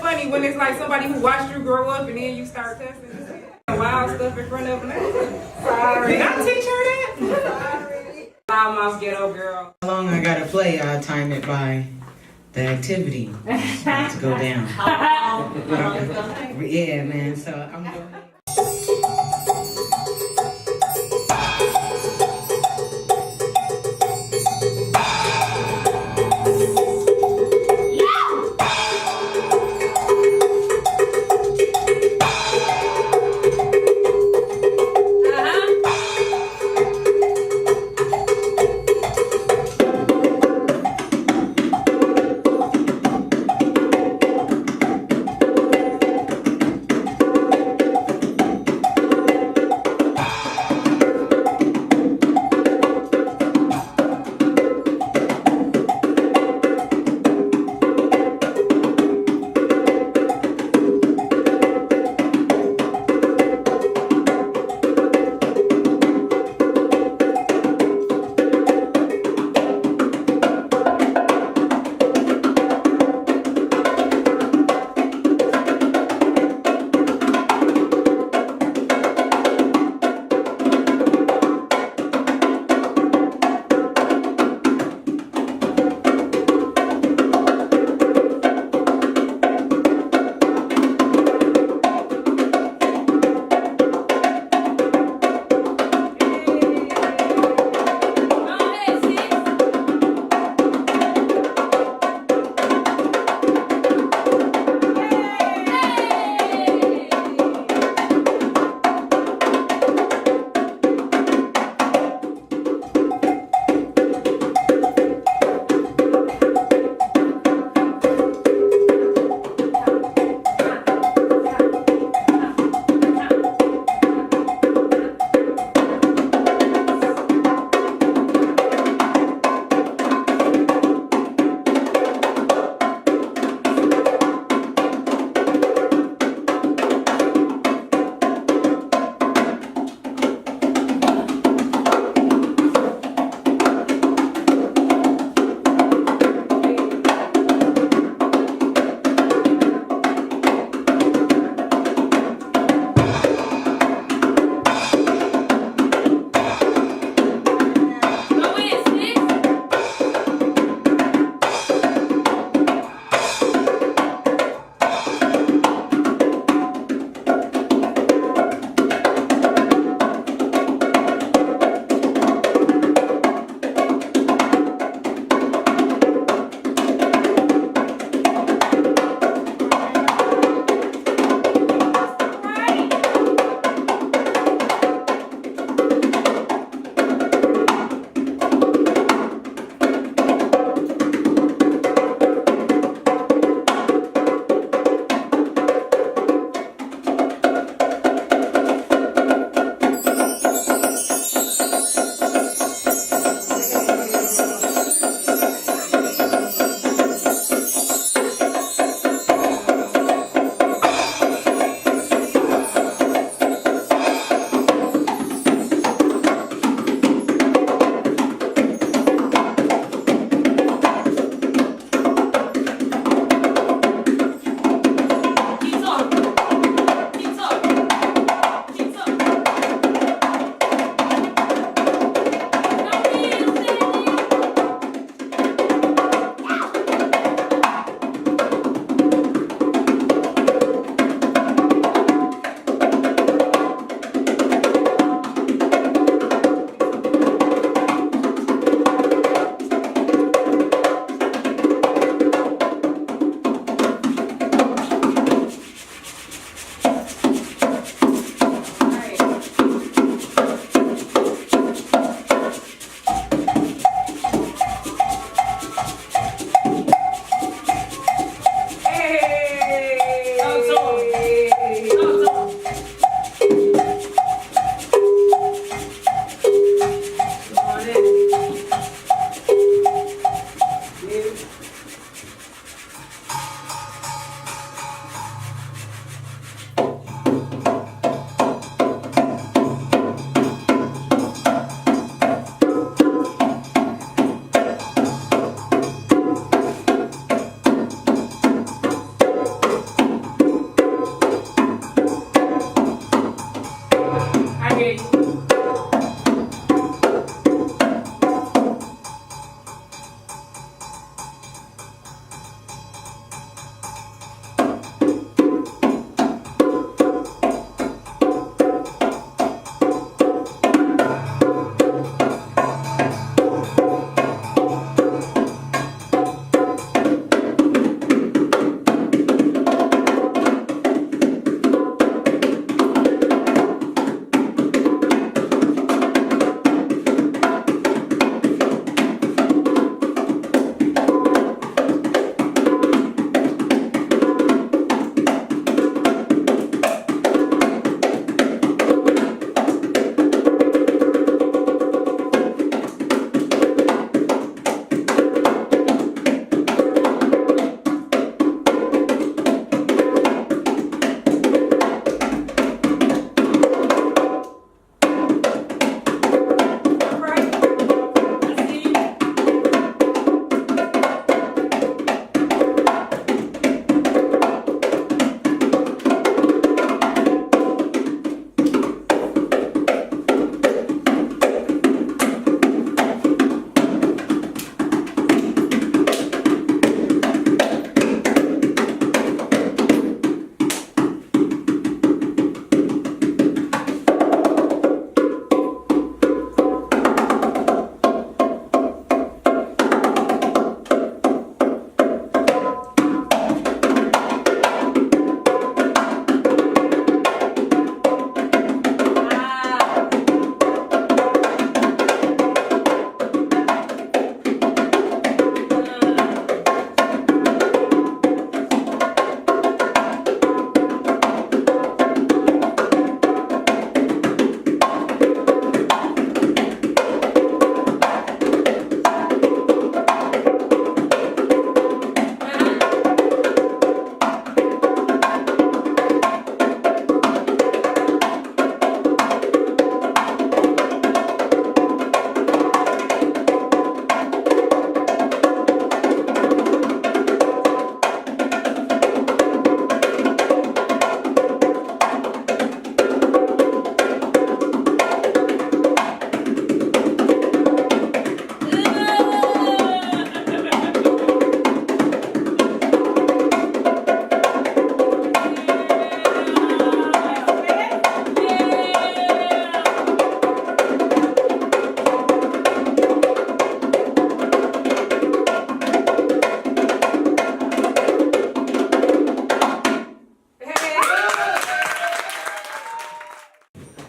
funny when it's like somebody who watched you grow up and then you start cussing wild stuff in front of them. Sorry. Did I teach her that? Sorry. Mouth Ghetto Girl. How long I gotta play, I'll time it by the activity to go down. Yeah, man, so I'm going.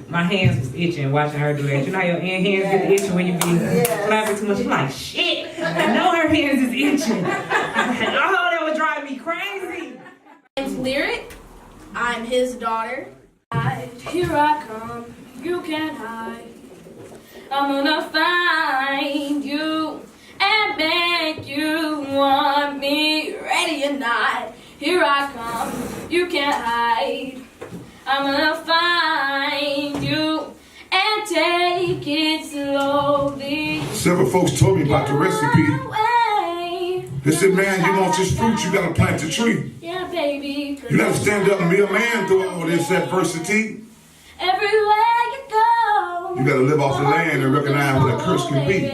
my hands was itching watching her do that. You know how your hands get to itching when you be clapping too much? I'm like, shit, I know her hands is itching. Oh, that would drive me crazy. It's Lyric. I'm his daughter. Here I come, you can't hide. I'm gonna find you and make you want me, ready or not. Here I come, you can't hide. I'm gonna find you and take it slowly. Several folks told me about the recipe. They said, man, you want this fruit, you gotta plant the tree. Yeah, baby. You gotta stand up and be a man through all this adversity. Everywhere you go. You gotta live off the land and recognize what a curse can be.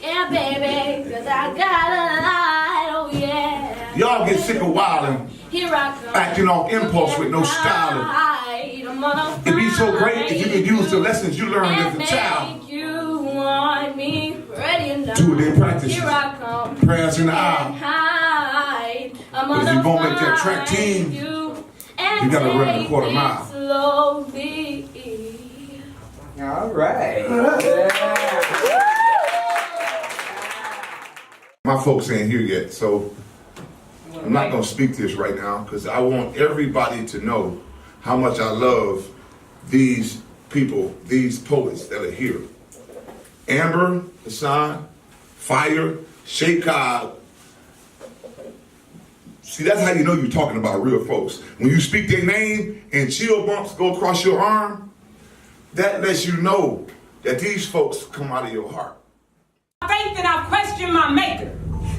Yeah, baby, cause I got a light, oh yeah. Y'all get sick of wilding, Here I come. acting off impulse with no styling. It'd be so great if you could use the lessons you learned as a child You want me ready enough. to their practices. Here I come. Prayers in the aisle. But if you gonna make that track team, you gotta run the quarter mile. Slowly. All right. My folks ain't here yet, so I'm not gonna speak this right now because I want everybody to know how much I love these people, these poets that are here. Amber Hasan, Fire, Shay Cobb. See, that's how you know you're talking about real folks. When you speak their name and chill bumps go across your arm, that lets you know that these folks come out of your heart. Faith and I question my maker.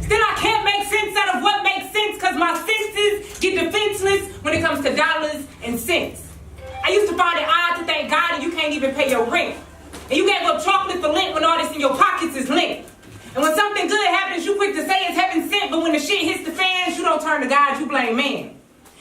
Still I can't make sense out of what makes sense because my senses get defenseless when it comes to dollars and cents. I used to find it odd to thank God and you can't even pay your rent. And you gave up chocolate for Lent when all this in your pockets is lint. And when something good happens, you quick to say it's heaven sent, but when the shit hits the fans, you don't turn to God, you blame man.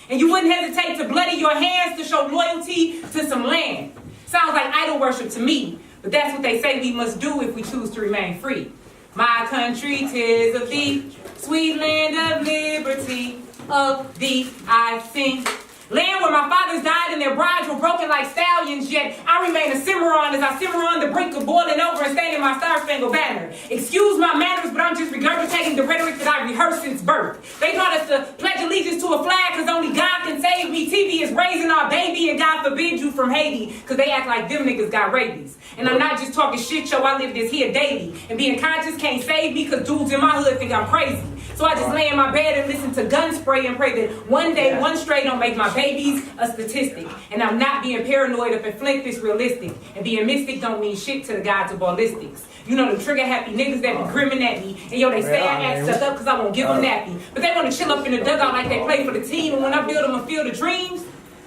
And you wouldn't hesitate to bloody your hands to show loyalty to some land. Sounds like idol worship to me, but that's what they say we must do if we choose to remain free. My country, 'tis of thee, sweet land of liberty, of thee I sing. Land where my fathers died and their brides were broken like stallions, yet I remain a Cimarron as I simmer on the brink of boiling over and standing my star-spangled banner. Excuse my manners, but I'm just regurgitating the rhetoric that I rehearsed since birth. They taught us to pledge allegiance to a flag because only God can save me. TV is raising our baby and God forbid you from Haiti because they act like them niggas got rabies. And I'm not just talking shit, yo, I live this here daily. And being conscious can't save me because dudes in my hood think I'm crazy. So I just lay in my bed and listen to gun spray and pray that one day, one stray don't make my babies a statistic. And I'm not being paranoid up in Flint, this realistic. And being mystic don't mean shit to the gods of ballistics. You know the trigger happy niggas that be grimming at me. And yo, they say I act stuck up because I won't give them nappy. But they want to chill up in the dugout like they play for the team. And when I build them a field of dreams,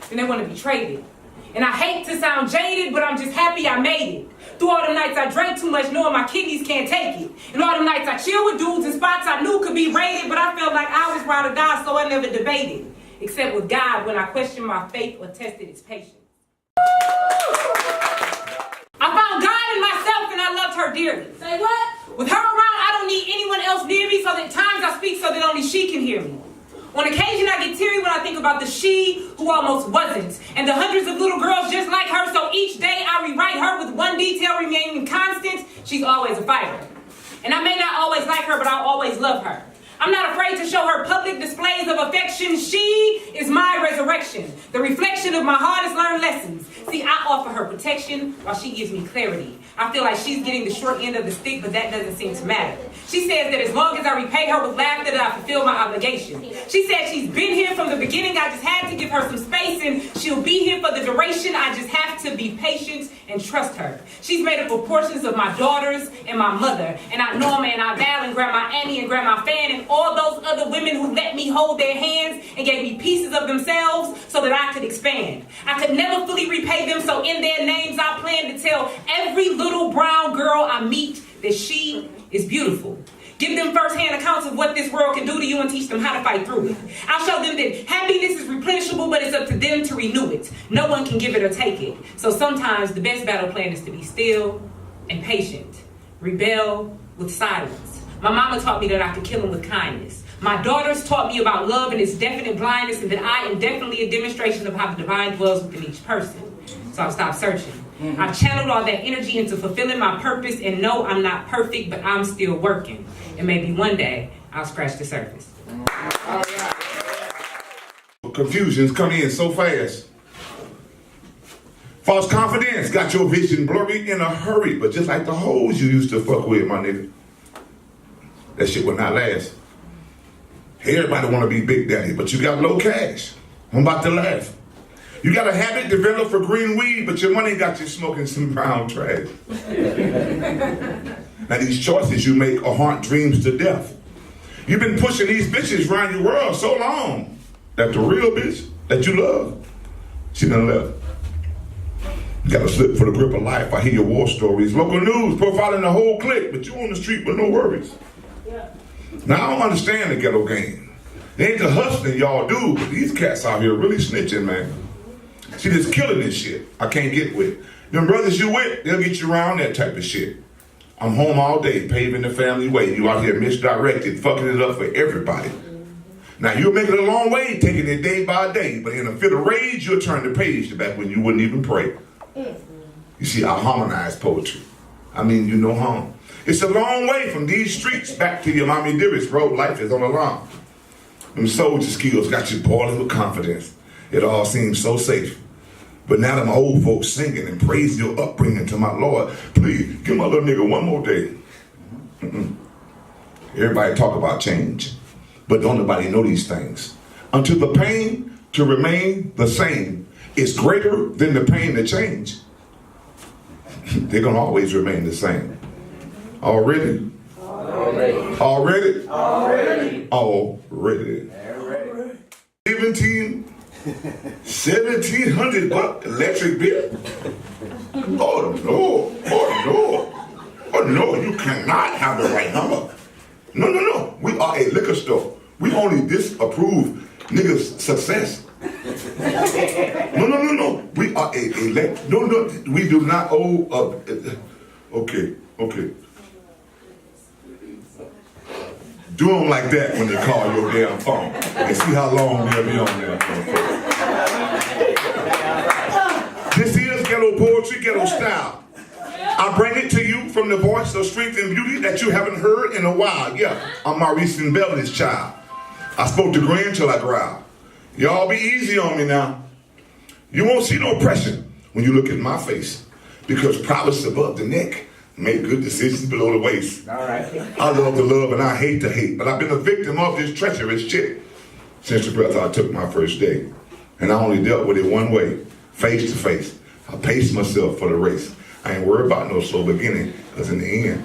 then they want to be traded. And I hate to sound jaded, but I'm just happy I made it. Through all the nights I drank too much knowing my kidneys can't take it. And all the nights I chill with dudes in spots I knew could be raided, but I felt like I was ride or die, so I never debated. Except with God when I questioned my faith or tested its patience. I found God in myself and I loved her dearly. Say what? With her around, I don't need anyone else near me, so that times I speak so that only she can hear me. On occasion, I get teary when I think about the she who almost wasn't, and the hundreds of little girls just like her, so each day I rewrite her with one detail remaining constant. She's always a fighter. And I may not always like her, but I'll always love her. I'm not afraid to show her public displays of affection. She is my resurrection, the reflection of my hardest learned lessons. See, I offer her protection while she gives me clarity. I feel like she's getting the short end of the stick, but that doesn't seem to matter. She says that as long as I repay her with laughter, that I fulfill my obligation. She said she's been here from the beginning. I just had to give her some space, and she'll be here for the duration. I just have to be patient and trust her. She's made up of portions of my daughters and my mother, and Aunt Norma and Aunt Val and Grandma Annie and Grandma Fan and all those other women who let me hold their hands and gave me pieces of themselves so that I could expand. I could never fully repay them, so in their names I plan to tell every little brown girl I meet that she is beautiful. Give them first-hand accounts of what this world can do to you and teach them how to fight through it. I'll show them that happiness is replenishable, but it's up to them to renew it. No one can give it or take it. So sometimes the best battle plan is to be still and patient. Rebel with silence. My mama taught me that I could kill them with kindness. My daughters taught me about love and its definite blindness, and that I am definitely a demonstration of how the divine dwells within each person. So so I've stopped searching. I've channeled all that energy into fulfilling my purpose, and no, I'm not perfect, but I'm still working. And maybe one day, I'll scratch the surface. Confusions come in so fast. False confidence got your vision blurry in a hurry, but just like the hoes you used to fuck with, my nigga, that shit will not last. Everybody want to be Big Daddy, but you got low cash. I'm about to laugh. You got a habit developed for green weed, but your money got you smoking some brown trash. Now these choices you make are haunt dreams to death. You've been pushing these bitches around your world so long that the real bitch that you love, she done left. You gotta slip for the grip of life. I hear your war stories. Local news profiling the whole clique, but you on the street with no worries. Now I don't understand the ghetto game. They ain't the hustling y'all do, but these cats out here really snitching, man. See, this killing this shit I can't get with. Them brothers you with, they'll get you around that type of shit. I'm home all day, paving the family way. You out here misdirected, fucking it up for everybody. Now you'll make it a long way, taking it day by day, but in a fit of rage, you'll turn the page to back when you wouldn't even pray. You see, I harmonize poetry. I mean, you know harm. It's a long way from these streets back to your mommy dearest, bro. Life is on the line. Them soldier skills got you boiling with confidence. It all seems so safe. But now them old folks singing and praising your upbringing to my Lord. Please, give my little nigga one more day. Everybody talk about change, but don't nobody know these things. Until the pain to remain the same is greater than the pain to change, they're gonna always remain the same. Already? 1700 buck electric bill. Oh no, you cannot have the right number. No, we are a liquor store. We only disapprove niggas' success. No, we are we do not owe okay. Do them like that when they call your damn phone and see how long they'll be on there. This is ghetto poetry, ghetto style. I bring it to you from the voice of strength and beauty that you haven't heard in a while. Yeah, I'm Maurice and Beverly's child. I spoke to Grin till I growled. Y'all be easy on me now. You won't see no pressure when you look at my face, because prowess above the neck make good decisions below the waist. All right. I love to love and I hate to hate, but I've been a victim of this treacherous chick since the breath I took my first day. And I only dealt with it one way, face to face. I paced myself for the race. I ain't worried about no slow beginning, because in the end,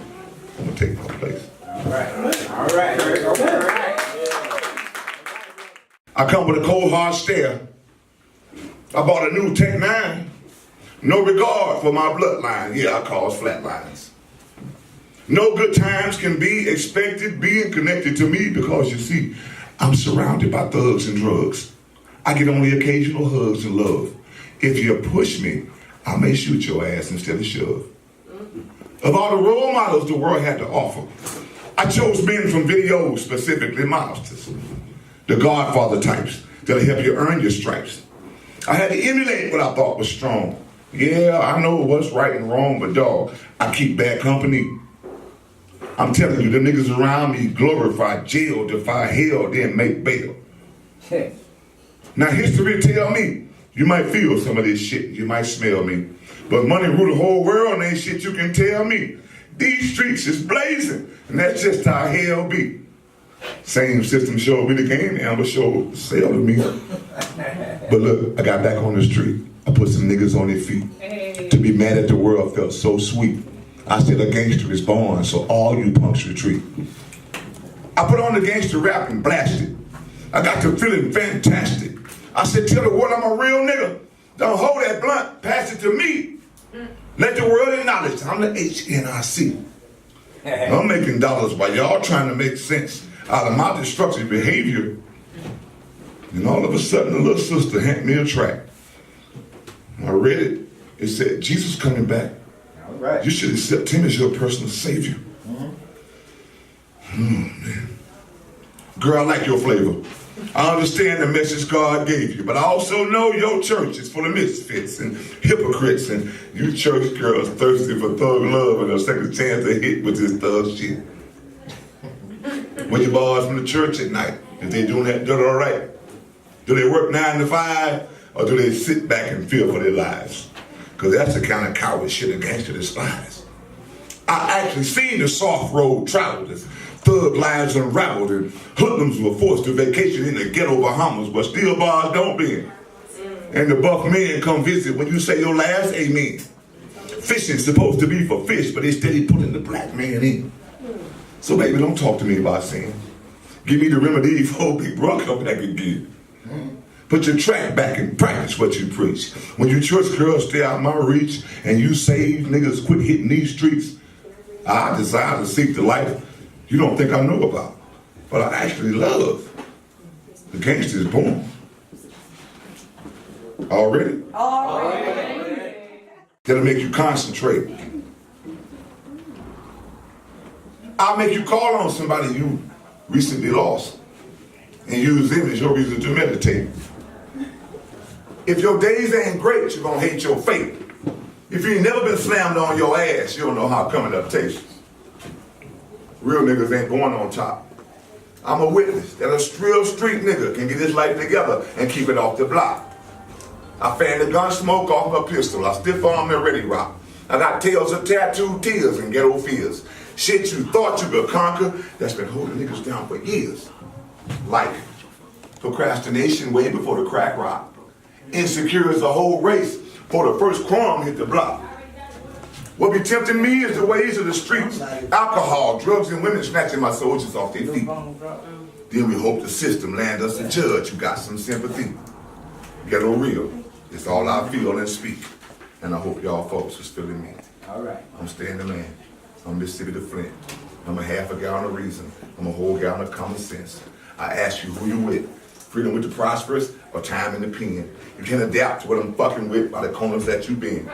I'm gonna take my place. All right. I come with a cold hard stare. I bought a new Tech 9. No regard for my bloodline. Yeah, I cause flatlines. No good times can be expected being connected to me, because you see, I'm surrounded by thugs and drugs. I get only occasional hugs and love. If you push me, I may shoot your ass instead of shove. Of all the role models the world had to offer, I chose men from videos, specifically mobsters, the Godfather types that'll help you earn your stripes. I had to emulate what I thought was strong. Yeah, I know what's right and wrong, but dog, I keep bad company. I'm telling you, the niggas around me glorify jail, defy hell, then make bail. Now history tell me, you might feel some of this shit, you might smell me, but money rule the whole world and ain't shit you can tell me. These streets is blazing, and that's just how hell be. Same system showed me the game, Amber showed the sale to me. But look, I got back on the street. I put some niggas on their feet. To be mad at the world felt so sweet. I said a gangster is born, so all you punks retreat. I put on the gangster rap and blasted. I got to feeling fantastic. I said, tell the world I'm a real nigga. Don't hold that blunt, pass it to me. Let the world acknowledge I'm the HNIC. I'm making dollars while y'all trying to make sense out of my destructive behavior. And all of a sudden, the little sister handed me a track. I read it. It said, Jesus coming back. All right. You should accept him as your personal savior. Man. Girl, I like your flavor. I understand the message God gave you, but I also know your church is full of misfits and hypocrites, and you church girls thirsty for thug love and a second chance to hit with this thug shit. When you boys from the church at night, if they doing that all right? Do they work 9 to 5, or do they sit back and fear for their lives? Because that's the kind of coward shit a gangster despise. I actually seen the soft road traveled as thug lives unraveled and hoodlums were forced to vacation in the ghetto Bahamas, but still bars don't bend. And the buff men come visit when you say your last amen. Fishing's supposed to be for fish, but they steady putting the black man in. So baby, don't talk to me about sin. Give me the remedy before Big Bro come back again. Put your track back and practice what you preach. When you church girls stay out my reach and you save niggas quit hitting these streets, I desire to seek the life you don't think I know about, but I actually love. The gangster is born. Already? That'll make you concentrate. I'll make you call on somebody you recently lost and use them as your reason to meditate. If your days ain't great, you're gonna hate your fate. If you ain't never been slammed on your ass, you don't know how coming up tastes. Real niggas ain't going on top. I'm a witness that a real street nigga can get his life together and keep it off the block. I fan the gun smoke off my pistol. I stiff arm and ready rock. I got tales of tattooed tears and ghetto fears. Shit you thought you could conquer that's been holding niggas down for years. Like procrastination way before the crack rock. Insecure is the whole race before the first crumb hit the block. What be tempting me is the ways of the streets. Alcohol, drugs, and women snatching my soldiers off their feet. Then we hope the system land us a judge who got some sympathy. Ghetto real, it's all I feel and speak. And I hope y'all folks is feeling me. All right. I'm staying the man. I'm Mississippi to Flint. I'm a half a gallon of reason. I'm a whole gallon of common sense. I ask you who you with. Freedom with the prosperous or time in the pen. You can adapt to what I'm fucking with by the corners that you been.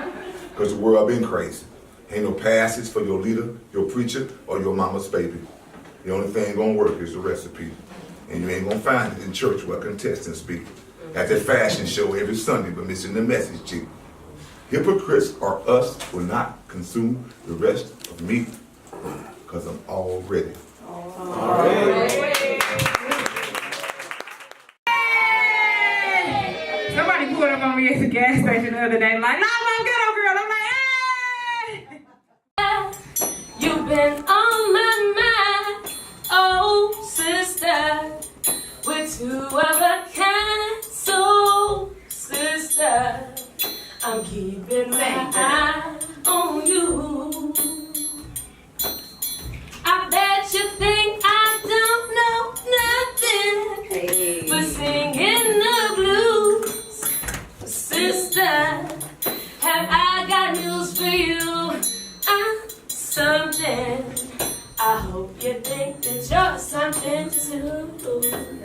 Because the world been crazy. Ain't no passage for your leader, your preacher, or your mama's baby. The only thing gonna work is the recipe. And you ain't gonna find it in church where contestants speak. At that fashion show every Sunday, but missing the message, G. Hypocrites are us who will not consume the rest of me, because I'm all ready. Somebody pulled up on me at the gas station the other day, like, nah, Mouth Ghetto Girl. I'm like, hey! You've been on my mind, oh sister, we're two of a kind, so sister, I'm keeping my eye on you. I bet you think I don't know nothing but singing the blues, sister. Have I got news for you? I'm something. I hope you think that you're something too.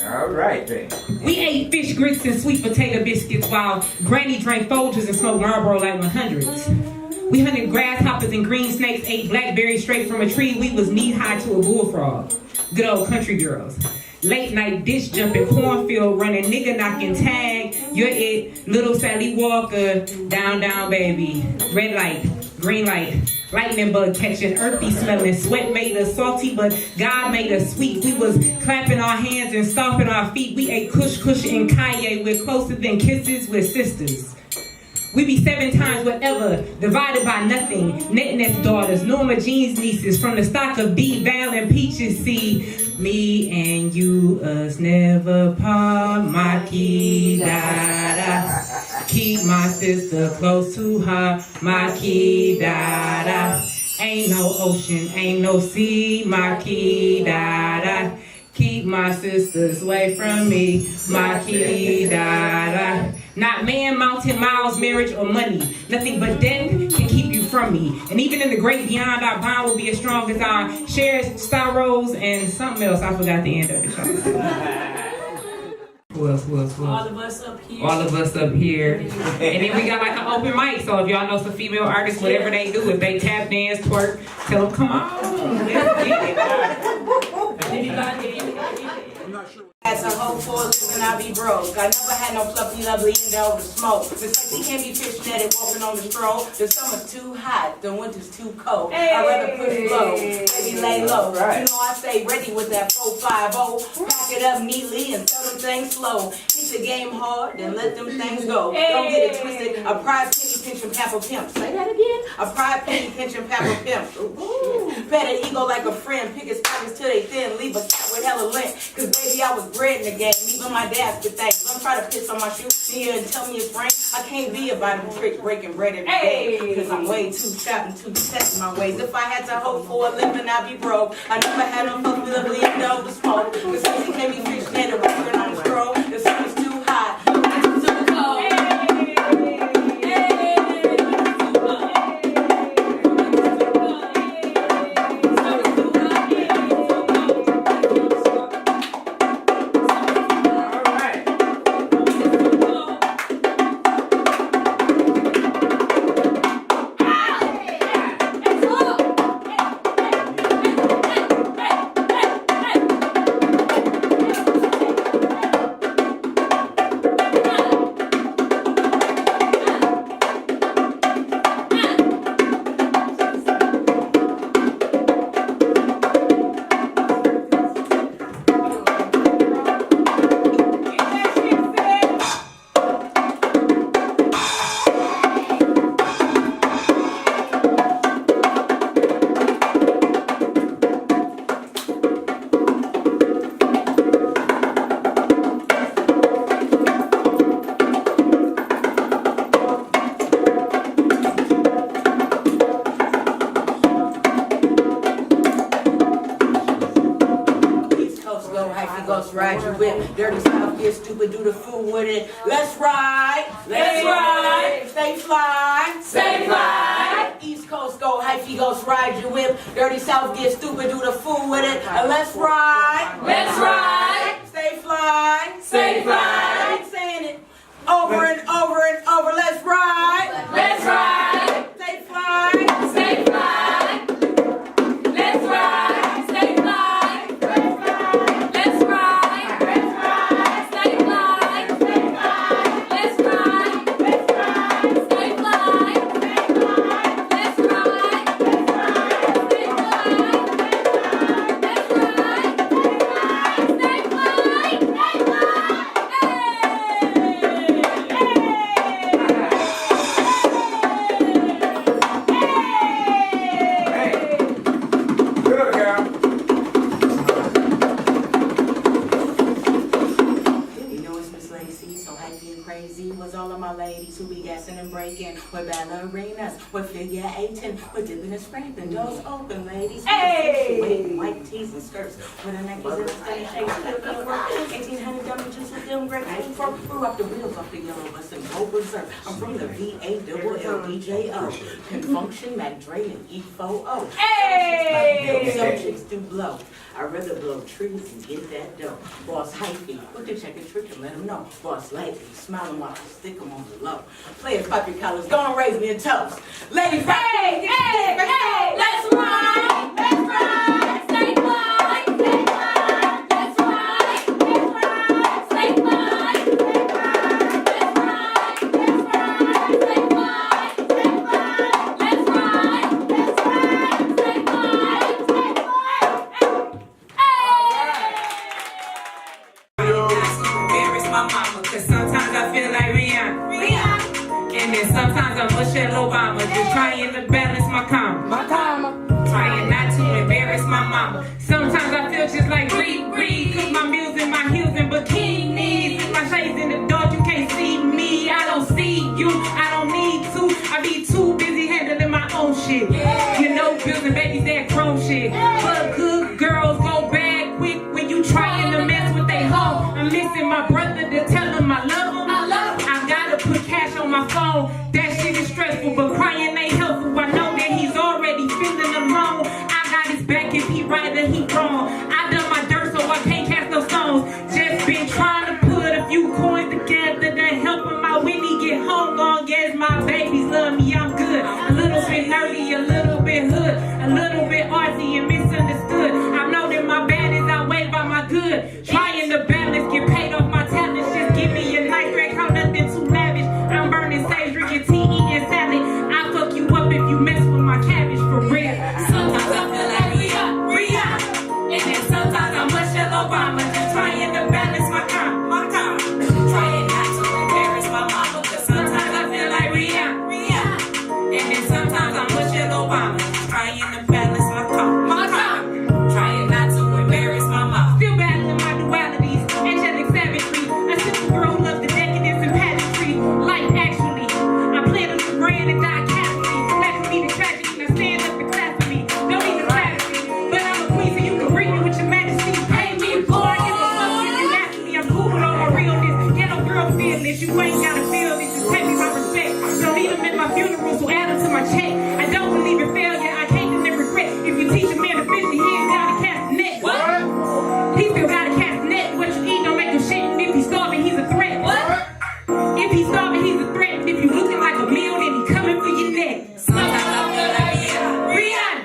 All right, then. We ate fish grits and sweet potato biscuits while Granny drank Folgers and smoked Marlboro like 100s. We hunted grasshoppers and green snakes, ate blackberries straight from a tree. We was knee-high to a bullfrog. Good old country girls. Late night dish jumping, cornfield running, nigga knocking tag. You're it, little Sally Walker. Down, down, baby. Red light, green light. Lightning bug catching, earthy smelling. Sweat made us salty, but God made us sweet. We was clapping our hands and stomping our feet. We ate kush, kush, and kaye. We're closer than kisses, we're sisters. We be 7 times whatever, divided by nothing. Netness daughters, Norma Jean's nieces, from the stock of B, Val, and Peaches. See, me and you, us never part. My key, da-da. Keep my sister close to her. My key, da-da. Ain't no ocean, ain't no sea. My key, da-da. Keep my sisters away from me. My key, da-da. Not man, mountain, miles, marriage, or money. Nothing but death can keep you from me. And even in the great beyond, our bond will be as strong as our shares, sorrows, and something else. I forgot the end of it, y'all. Who else? All of us up here. All of us up here. And then we got like an open mic. So if y'all know some female artists, whatever they do, if they tap dance, twerk, tell them, come on. Let's get it. As had to hope for a living, I be broke. I never had no fluffy, lovely, and over the smoke. The sexy can't be fishnetted, walking on the stroll. The summer's too hot, the winter's too cold. I'd rather push low, baby lay low. Right. You know I stay ready with that 450. Pack it up neatly and sell them things slow. Hit the game hard, then let them things go. Don't get it twisted. A pride penny pinch and pap a pimp. Say that again. A pride penny pinch and pap a pimp. Ooh. Pet an ego like a friend. Pick his pockets till they thin. Leave a cat with hella lint. Cause baby I was bred in the game. Even my dad with things. Don't try to piss on my shoe here and tell me it's rain. I can't be about them tricks breaking bread every day. Cause I'm way too trapped and too set in my ways. If I had to hope for a living, I'd be broke. I never had no fuck with a bleed over smoke. Cause sexy can't be fished and the walking on the stroll. The sun is too hot. It's too cold. Ride your whip, dirty south, get stupid, do the fool with it. Let's ride, stay fly, East Coast go hyphy, ghost ride your whip, dirty south, get stupid, do the fool with it. Let's ride, stay fly, keep saying it over and over and over. Let's ride, stay fly, let's ride, stay fly, let's ride, stay fly, let's ride, stay fly, let's ride, stay ladies who be gassing and breaking, with ballerinas, with figure 18, with dipping and scraping, doors open, ladies. Hey! White tees and skirts, with a necklace and a stunning shapes, 1800 damages with them great folk. Threw up the wheels off the yellow bus and go berserk. I'm from the VALLDJO, Confunction, Mac Dre, and E4O. Hey! Some chicks do blow. I'd rather blow trees and get that dough. Boss hyphy, put the check and trick and let them know. Boss lightly, smiling while I stick them on the low. Players pop your collars, go and raise me a toast. Ladies, hey, hey, hey, let's ride, stay fly, let's ride, stay fly, let's ride, stay fly, let's ride, stay fly. Embarrass my mama, cause sometimes I feel like Rihanna. And then sometimes I'm Michelle Obama, just trying to balance my karma. Trying not to embarrass my mama. Sometimes I feel just like Reed, cause my meals and my heels and bikinis. And my shades in the dark, you can't see me. I don't see you, I don't need to. I be too busy handling my own shit. You know, building babies that grown shit. But good girls go bad quick when you trying to mess with they hoe. I'm missing my brother to tell him I love him. I gotta put cash on my phone. That shit is stressful, but crying ain't helpful. I know that he's already feeling alone. I got his back if he right or he wrong. I done my dirt so I can't cast no stones. Just been trying to put a few coins together to help him out when he get home. Long as my babies love me, I'm good. A little bit nerdy, a little And then sometimes I'm Michelle Obama, trying to balance my car. My car. Trying not to embarrass my mom. Still battling my dualities, angelic savagery. A simple girl who loves the decadence and pageantry. Life actually, I plan to live grand and die casually. Laugh at me the tragedy, now stand up and clap for me. Don't need a strategy, but I'm a queen, so you can bring me with your majesty. Pay me, boy, I give a fuck if you ask me. I'm cool with all my realness. Ghetto girl fearless, you ain't gotta feel this. Just pay me my respect. Don't need them in my funeral, so add them to my check. I don't believe in failure, I can't deliver regret. If you teach a man to fish, he ain't gotta cast a net. What? He still gotta cast a net. What you eat don't make him shit. And if he's starving, he's a threat. What? If he's starving, he's a threat. And if you looking like a meal, then he coming for your neck. Sometimes I feel like Rihanna.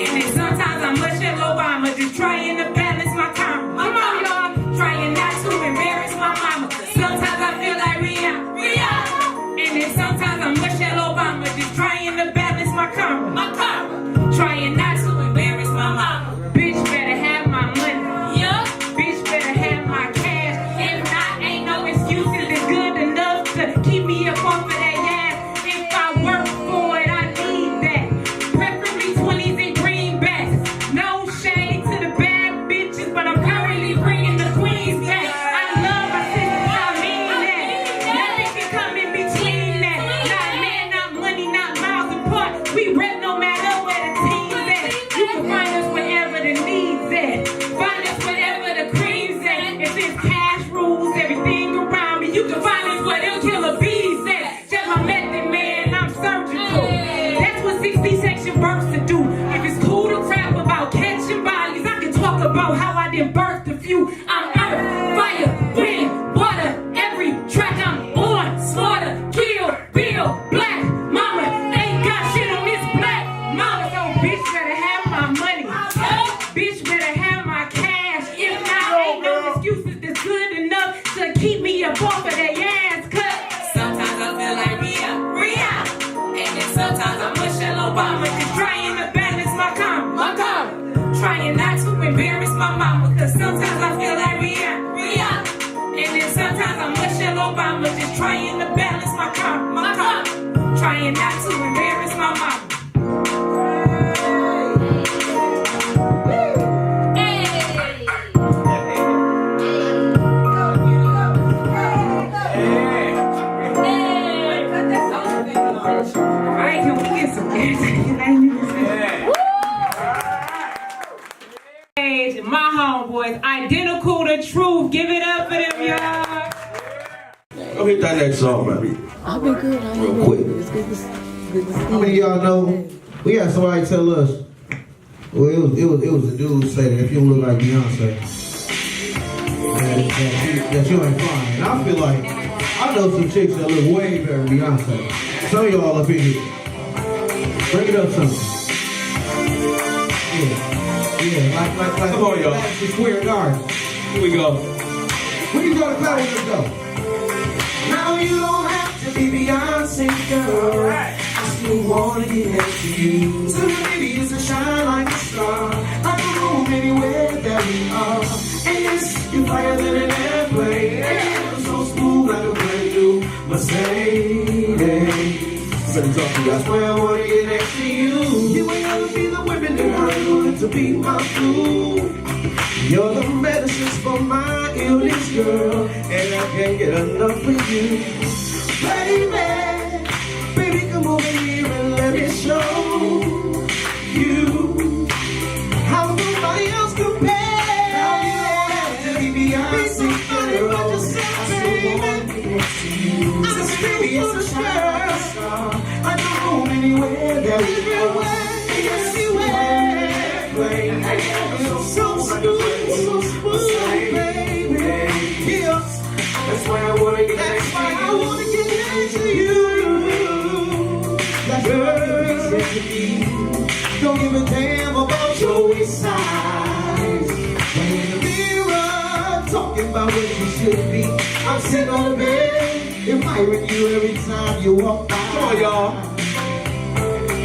And then sometimes I'm Michelle Obama, just trying to balance my karma. Come on, y'all, trying not to embarrass my mama. Sometimes I feel like Rihanna. And then sometimes I'm Michelle Obama, just trying to balance my karma. My karma. Trying not to embarrass my mama. Bitch better have my money. Yup. Bitch better have my cash. If not, ain't no excuses. It's good enough to keep me up off of that ass. If I work for it, I need that. Preferably 20s and greenbacks. No shade to the bad bitches, but I'm currently bringing the queens back. I love my sisters, I mean that. Nothing can come in between that. Not man, not money, not miles apart. We rep no matter where the team's at. You can find us wherever the needs at. Find us wherever the cream's at. If it's cash rules, everything around me, you can find us where them killer bees at. Check my method, man, I'm surgical. That's what 60 section births to do. If it's cool to rap about catching bodies, I can talk about how I did birth a few. I'm earth, fire, wind, water. Every track I'm on, slaughter, kill, bill, black mama. Ain't got shit on this black mama. So bitch better have my money. Bitch better have my cash. If not, ain't no excuses that's good enough to keep me up off of that ass cut. Sometimes I feel like Rihanna. And then sometimes I'm Michelle Obama, just trying to balance my karma. My karma. Trying not to embarrass my mama. Cause sometimes I feel like Rihanna. And then sometimes I'm Michelle Obama, just trying to balance my karma. My karma. Trying not to embarrass my mama. Alright, can we get some Hey, my homeboys, identical to truth. Give it up for them, y'all. Go hit that next song, man. I've been good. Real quick. It's good to see. How many of y'all know? We had somebody tell us. Well, it was a dude saying if you don't look like Beyonce, that you ain't fine. And I feel like I know some chicks that look way better than Beyonce. Some of y'all up in here, bring it up something. Yeah, like Come on, y'all. Madison Square Garden. Here we go. When you go to class, let's go. Now you don't have to be Beyonce, girl. I still wanna get next to you. So maybe it's a shine like a star, like a room anywhere that we are. And yes, you're higher than an airplane. And you're so smooth like a brand new Mercedes. That's where I wanna get next to you. You ain't gonna be the women that are going to be my food. You're the medicines for my illness, girl, and I can't get enough of you. Baby, come over here and let me show you how nobody else compares. Now you don't have to be Beyonce, girl. I still want to get to you. So baby, it's a star. I know anywhere that we go. So smooth, baby. Yeah. That's why I wanna get next to you. That's what it don't give a damn about your waist size. In the mirror, talking about what you should be. I'm sitting on the bed, admiring you every time you walk by. Come on, y'all.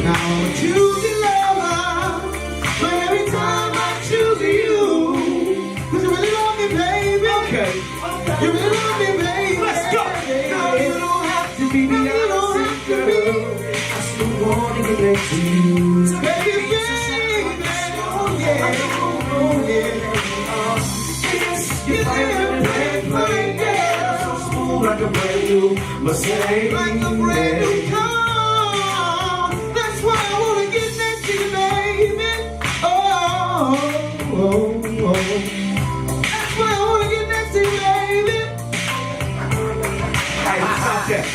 Now I'm a choosy lover, but every time I choose you, 'cause you really love me, baby. Okay. You really love me, baby. Let's go. Now you don't have to be Beyonce, girl. I still wanna get next to you. So baby, oh yeah, oh yeah. You're like yeah. So smooth like a brand new Mercedes. Like a brand new car. That's why I wanna get next to you, baby. Oh, oh, oh. That's why I wanna get next to you, baby. Hey, stop that.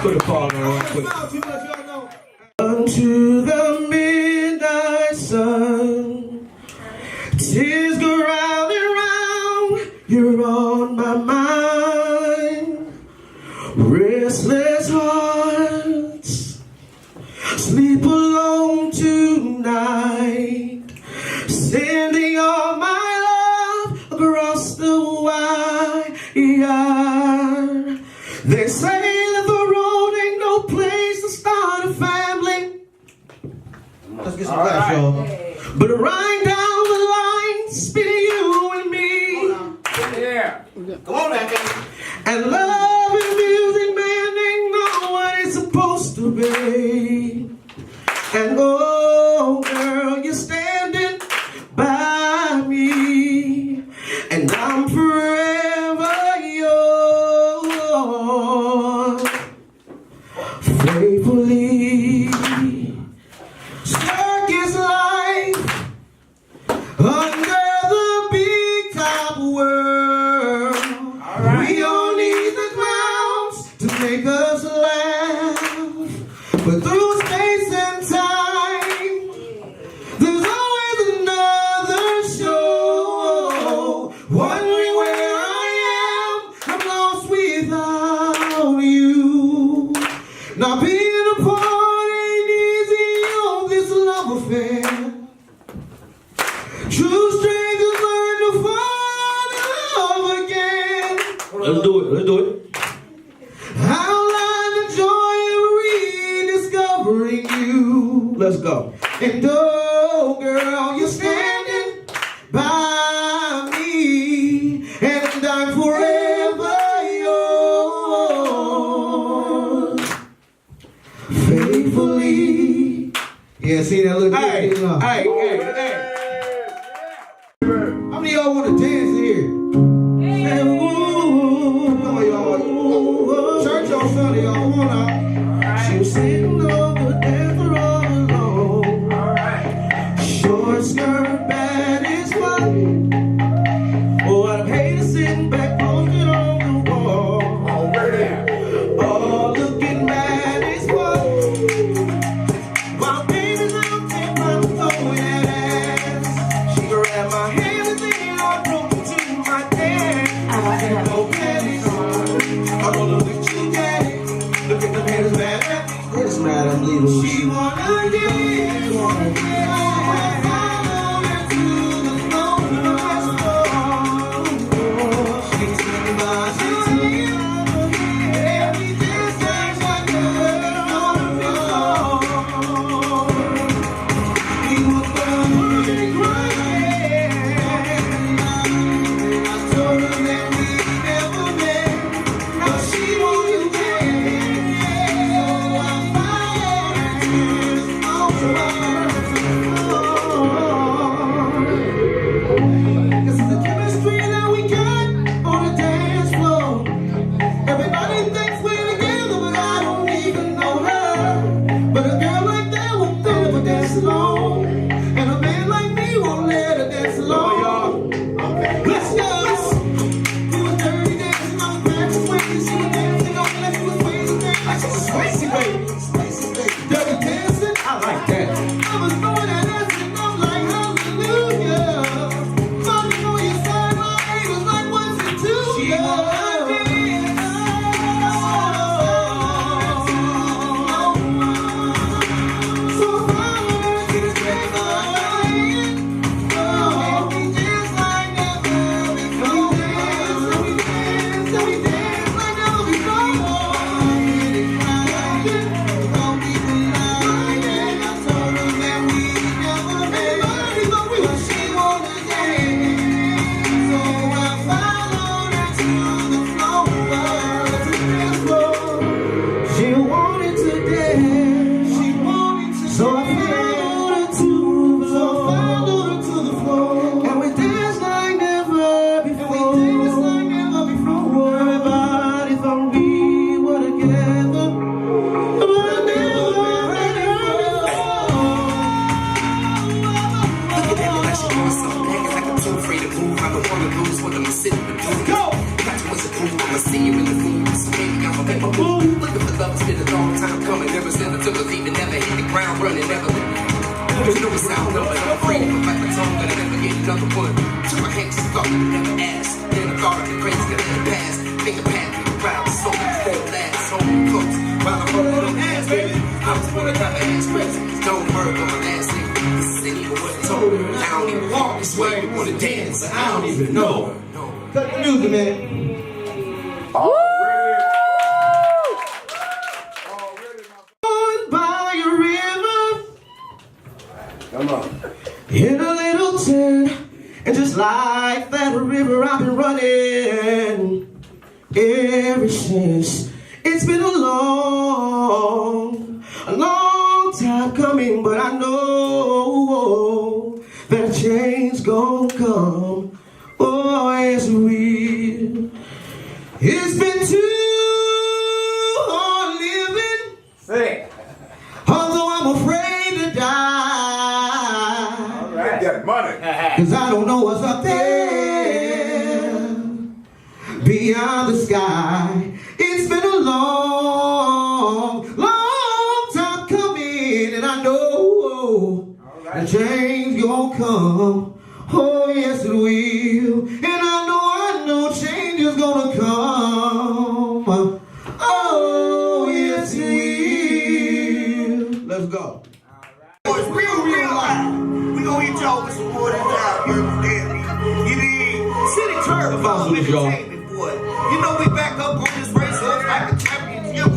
Put a ball on right quick. Unto the midnight sun, tears go round and round. You're on my mind. Restless hearts sleep alone tonight, sending all my love across the wire. They say that the road ain't no place to start a family. Let's get some claps, y'all. But right down the line, spinning you and me. Yeah. Come on now, baby. And love and music, man, ain't know what it's supposed to be. And oh, girl, you're standing by me, and I'm forever yours, faithfully. Circus life under the big top world. We don't need the clowns to make us laugh, but through space and time, there's always another show. Wondering where I am, I'm lost without you. Now being apart ain't easy on this love affair. True strangers learn to fall in love again. Let's do it. Let's do it. How lies the joy of rediscovering you. Let's go. And oh, girl, you're standing by me, and I'm forever yours, faithfully. Yeah, see that little Hey, thing? hey. How many of y'all want to dance here? Say, ooh, come on, y'all. Church on Sunday, y'all. Come on now. She was sitting on the dance floor all alone. Short skirt, bad is fine. Oh, I'd hate to sitting back posted on the wall. Oh, looking mad is fun. While baby's out there, I'm throwing that ass. She grabbed my hand and then I broke into my dance. I said, no panties. I wanna let you daddy. Look at the haters mad at me. Haters mad at me. She wanna dance. This is the chemistry that we got on the dance floor. Everybody thinks we're together, but I don't even know her. But a girl like that won't never dance alone, and a man like me won't let her dance alone. Let's go. We were dirty dancing on the back of Swayze. She was dancing on like it was Swayze. Like she was Swayze, baby. Dirty dancing, I like that. I was going at dancing, I'm like hallelujah. Fucking on your side, my haters like what's it to you? She wanna dance. So far, and never hit the ground running, never. You know it's out number, I'm afraid to fight my tongue, but I never get another one. Took my hand to start, but I never asked. Then I thought I'd be crazy, got in the past. Think of path, people proud, so whole last, so close. While I'm rolling them ass, baby, I was born to drive an ass crazy. Don't work on my last name. This ain't even what I told her. I don't even walk this way, you wanna dance, but I don't even know. Cut the music, man. By a river, Come on. in a little tent, and just like that river, I've been running ever since. It's been a long time coming, but I know that change gon' come. Oh, yes, it will. It's been too hard living. Say it. Although I'm afraid to die. All right. Get that money. Cause I don't know what's up there beyond the sky. It's been a long time coming, and I know the change gon' come. Oh, yes, it will. And I know change is gonna come. Oh, yes, it will. Let's go. Boys, real loud. We gon' hit y'all with some water down here today. You need City Turtle Entertainment, boy. You know we back up on this race like a championship.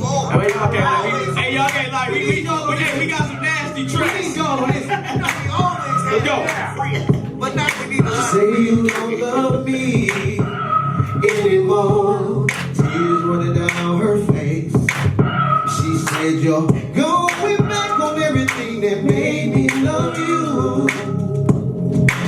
Hey, y'all can't like, we got some nasty tracks. Let's go. But not we need to Say you don't love me anymore. Tears running down her face. She said you're going back on everything that made me love you.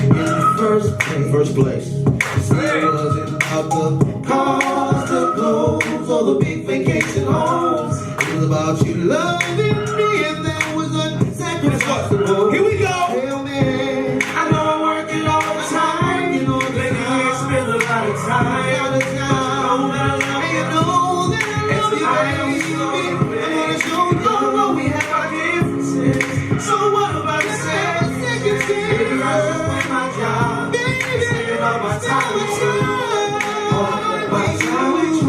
In the first place. It wasn't about the cars, the clothes, or the big vacation homes. It was about you loving me, and that was unsacrificable. Here we go. Hell, man, I know I'm working all the time. You know, lately we ain't spent a lot of time. And you know that I love you, baby. I wanna show you what we have our differences. So what about the second chance? My job, baby, all my time with you. My time with you.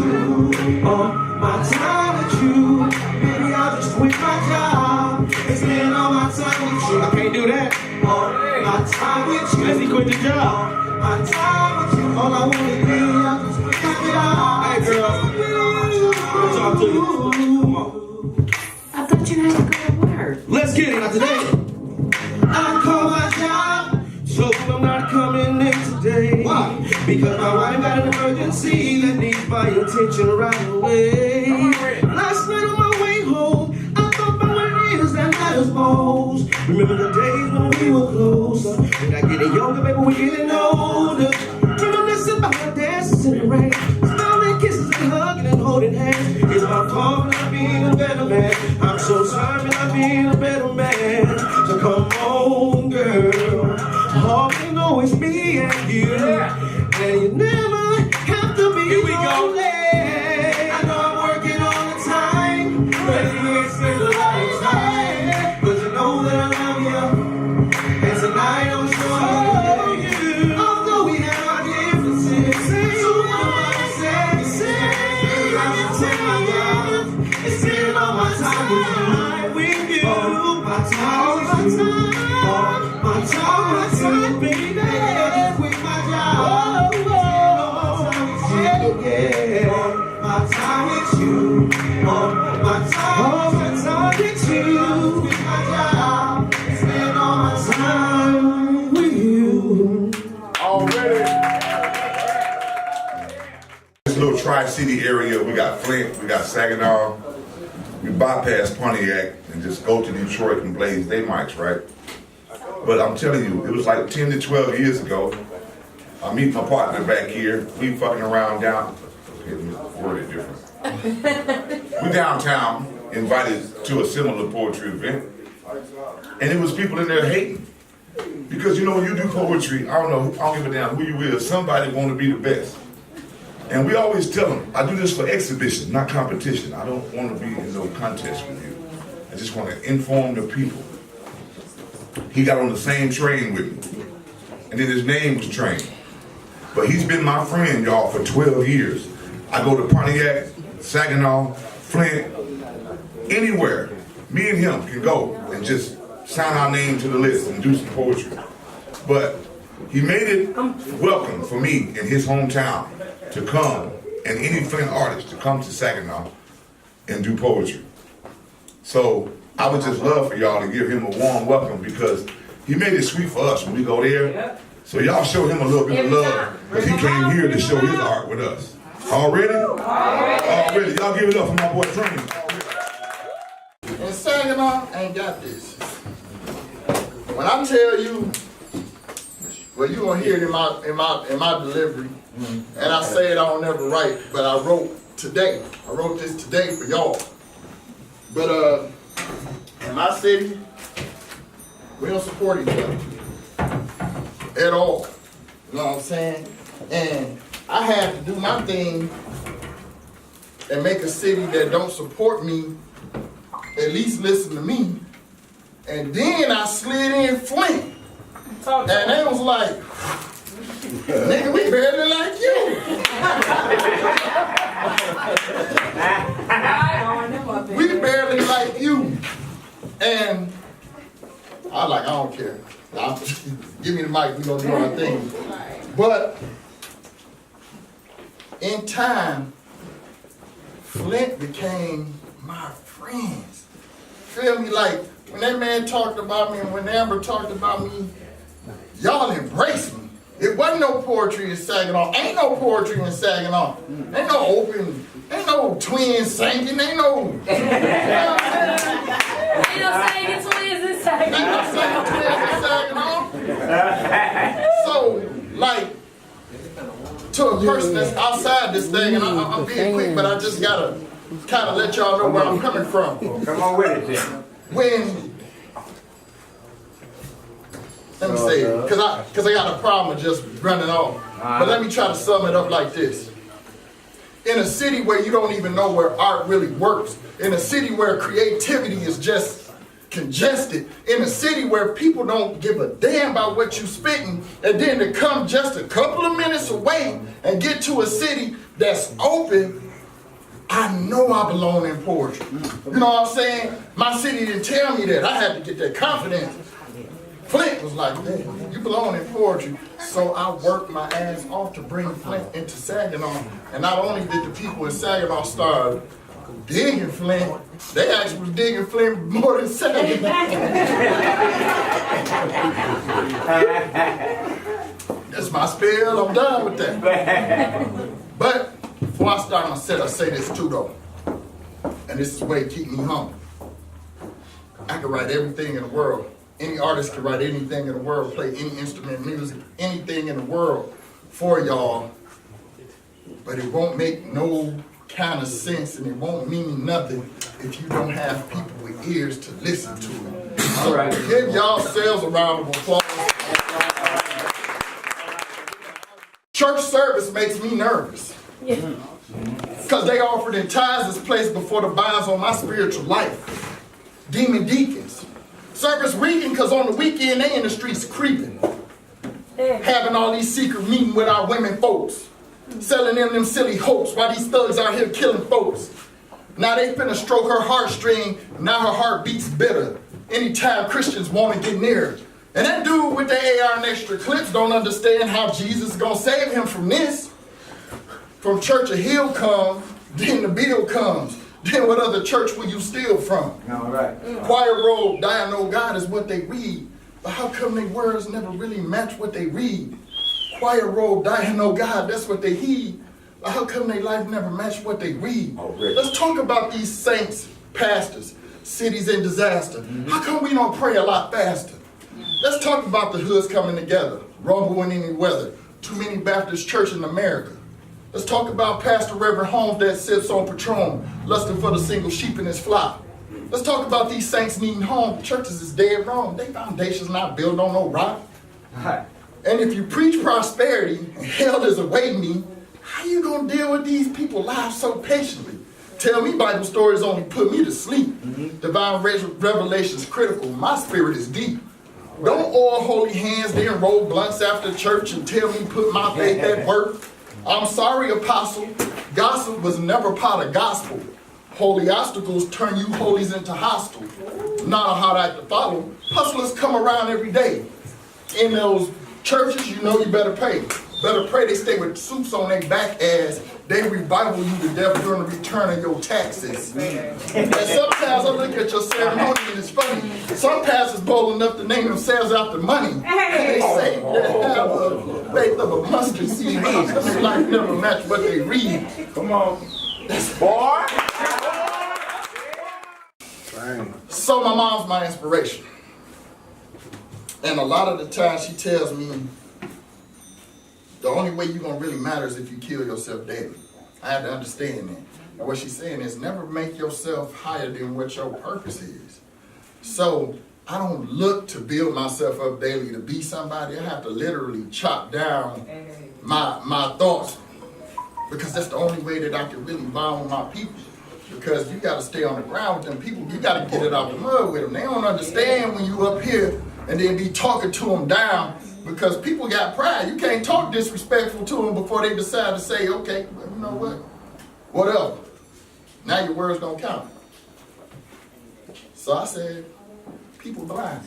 My time with you. Baby, I'll just quit my job and spend all my time with you. I can't do that. My time with you. As he quit the job. My time with you. All I want to do is just quit my job. Hey, girl. I'll talk to you. Come on. I thought you had to go to work. Let's get it. Not today. I call my job, so I'm not coming in today. Why? Because my wife got an emergency that needs my attention right away. Last night on my way home, I thought about what it is that matters most. Remember the days when we were closer. We're not getting younger, baby, we're getting older. Reminiscing about the dances in the rain, smiling, kisses and hugging and holding hands. It's my fault for not being a better man. I'm so sorry for not being a better man. So come on, girl. All we know is me and you. And you never have to be Here we go. lonely. I know I'm working all the time, but you ain't spend a lot of time. But you know that I love you. And tonight I'm showing you. Although we have our differences, so what am I say? I'm taking my love and spending all my time with you. My time, baby. Quit my job. Yeah. My time with you. My time with you. Quit my job. Spend all my time with you. Already. This little Tri-City area, we got Flint, we got Saginaw. We bypass Pontiac and just go to Detroit and blaze their mics, right? But I'm telling you, it was like 10 to 12 years ago. I meet my partner back here. We fucking around down. Worded different. We downtown, invited to a similar poetry event, and it was people in there hating. Because you know, when you do poetry, I don't give a damn who you is, somebody want to be the best. And we always tell them, I do this for exhibition, not competition. I don't want to be in no contest with you. I just want to inform the people. He got on the same train with me. And then his name was Train. But he's been my friend, y'all, for 12 years. I go to Pontiac, Saginaw, Flint, anywhere. Me and him can go and just sign our name to the list and do some poetry. But he made it welcome for me in his hometown to come, and any Flint artist to come to Saginaw and do poetry. So I would just love for y'all to give him a warm welcome, because he made it sweet for us when we go there. So y'all show him a little bit of love, because he came here to show his art with us. Already? Already. Y'all give it up for my boy Train. And Saginaw ain't got this. When I tell you, well, you gonna hear it in my delivery, and I say it I don't ever write, but I wrote today. I wrote this today for y'all. But in my city, we don't support each other at all. You know what I'm saying? And I had to do my thing and make a city that don't support me at least listen to me. And then I slid in Flint. And they was like, nigga, we barely like you. We barely like you. And I was like, I don't care. Give me the mic, we gonna do our thing. But in time, Flint became my friends. Feel me? Like, when that man talked about me and when Amber talked about me, y'all embraced me. It wasn't no poetry in Saginaw. Ain't no poetry in Saginaw. Ain't no open, ain't no twins singing, ain't no... Ain't no singing twins in Saginaw. Ain't no singing twins in Saginaw. So, like, to a person that's outside this thing, and I'm being quick, but I just gotta kind of let y'all know where I'm coming from. Come on with it, then. When, let me say it, because I got a problem with just running off. But let me try to sum it up like this. In a city where you don't even know where art really works, in a city where creativity is just congested, in a city where people don't give a damn about what you spitting, and then to come just a couple of minutes away and get to a city that's open, I know I belong in poetry. You know what I'm saying? My city didn't tell me that. I had to get that confidence. Flint was like, man, you belong in poetry. So I worked my ass off to bring Flint into Saginaw. And not only did the people in Saginaw start digging Flint, they actually was digging Flint more than Saginaw. That's my spiel. I'm done with that. But before I start my set, I say this too, though. And this is the way to keep me humble. I can write everything in the world. Any artist can write anything in the world, play any instrument, music, anything in the world for y'all. But it won't make no kind of sense, and it won't mean nothing if you don't have people with ears to listen to it. So give y'all selves a round of applause. Church service makes me nervous. Because they offered in tithes this place before the binds on my spiritual life. Demon deacons. Service reading because on the weekend they in the streets creeping. Having all these secret meetings with our women folks. Selling them silly hopes while these thugs out here killing folks. Now they finna stroke her heartstring, now her heart beats bitter. Anytime Christians want to get near her. And that dude with the AR and extra clips don't understand how Jesus is gonna save him from this. From church a hill comes, then the bill comes. Then what other church will you steal from? All right. Choir roll, die know God is what they read. But how come their words never really match what they read? Choir roll, die know God, that's what they heed. But how come their life never match what they read? Let's talk about these saints, pastors, cities in disaster. How come we don't pray a lot faster? Let's talk about the hoods coming together, rumble in any weather. Too many Baptist churches in America. Let's talk about Pastor Reverend Holmes that sips on Patron, lusting for the single sheep in his flock. Let's talk about these saints needing home. Churches is dead wrong. Their foundation's not built on no rock. And if you preach prosperity and hell is awaiting me, how you gonna deal with these people's lives so patiently? Tell me Bible stories only put me to sleep. Divine revelation's critical. My spirit is deep. Don't oil holy hands, then roll blunts after church and tell me put my faith at work. I'm sorry, apostle. Gossip was never part of gospel. Holy obstacles turn you holies into hostile. Not a hot act to follow. Hustlers come around every day. In those churches, you know you better pay. Better pray they stay with suits on their back as they revival you to death during the return of your taxes. And sometimes I look at your ceremony and it's funny. Some pastors bold enough to name themselves after money. They say they have a faith of a mustard seed. Their life never match what they read. Come on. Boy. So my mom's my inspiration. And a lot of the time she tells me, the only way you're going to really matter is if you kill yourself daily. I have to understand that. And what she's saying is never make yourself higher than what your purpose is. So I don't look to build myself up daily to be somebody. I have to literally chop down my thoughts, because that's the only way that I can really bond with my people. Because you got to stay on the ground with them people. You got to get it out the mud with them. They don't understand when you up here and then be talking to them down, because people got pride. You can't talk disrespectful to them before they decide to say, okay, well, you know what? Whatever. Now your words don't count. So I said, people blind.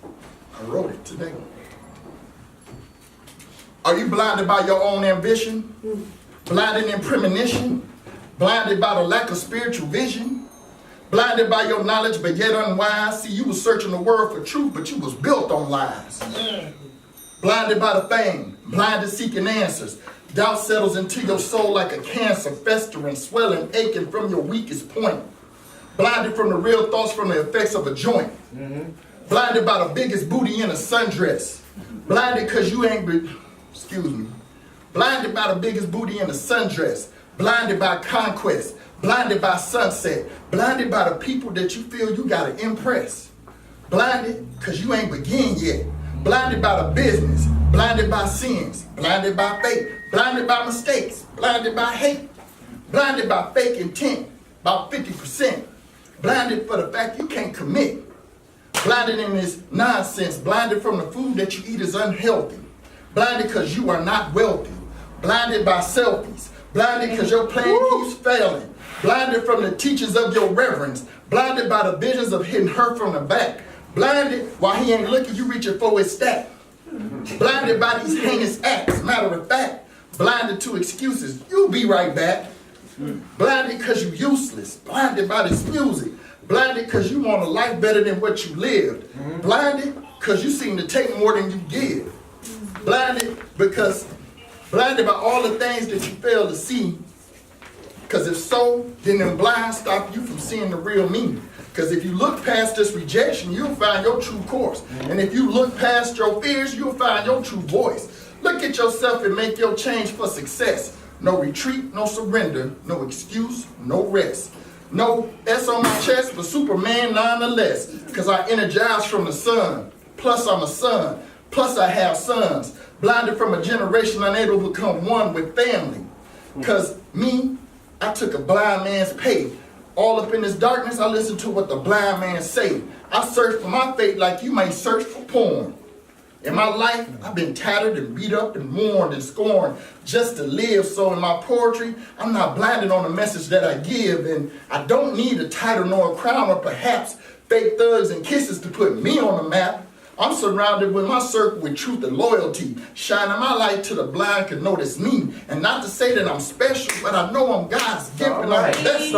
I wrote it today. Are you blinded by your own ambition? Blinded in premonition? Blinded by the lack of spiritual vision? Blinded by your knowledge but yet unwise? See, you was searching the world for truth, but you was built on lies. Blinded by the fame, blinded seeking answers. Doubt settles into your soul like a cancer, festering, swelling, aching from your weakest point. Blinded from the real thoughts from the effects of a joint. Blinded by the biggest booty in a sundress. Blinded because you ain't, blinded by the biggest booty in a sundress. Blinded by conquest. Blinded by sunset. Blinded by the people that you feel you gotta impress. Blinded because you ain't begin yet. Blinded by the business. Blinded by sins. Blinded by faith. Blinded by mistakes. Blinded by hate. Blinded by fake intent. About 50%. Blinded for the fact you can't commit. Blinded in this nonsense. Blinded from the food that you eat is unhealthy. Blinded because you are not wealthy. Blinded by selfies. Blinded because your plan keeps failing. Blinded from the teachings of your reverends. Blinded by the visions of hitting her from the back. Blinded while he ain't looking, you reaching for his stack. Blinded by these heinous acts. Matter of fact, blinded to excuses. You'll be right back. Blinded because you useless. Blinded by this music. Blinded because you want a life better than what you lived. Blinded because you seem to take more than you give. Blinded by all the things that you fail to see. Because if so, then them blinds stop you from seeing the real me. Because if you look past this rejection, you'll find your true course. And if you look past your fears, you'll find your true voice. Look at yourself and make your change for success. No retreat, no surrender, no excuse, no rest. No S on my chest, but Superman nonetheless. Because I energize from the sun. Plus I'm a son. Plus I have sons. Blinded from a generation unable to become one with family. Because me, I took a blind man's pay. All up in this darkness, I listen to what the blind man say. I search for my fate like you may search for porn. In my life, I've been tattered and beat up and mourned and scorned just to live. So in my poetry, I'm not blinded on the message that I give. And I don't need a title nor a crown or perhaps fake thugs and kisses to put me on the map. I'm surrounded with my circle with truth and loyalty, shining my light to the blind can notice me. And not to say that I'm special, but I know I'm God's gift and I'm the best.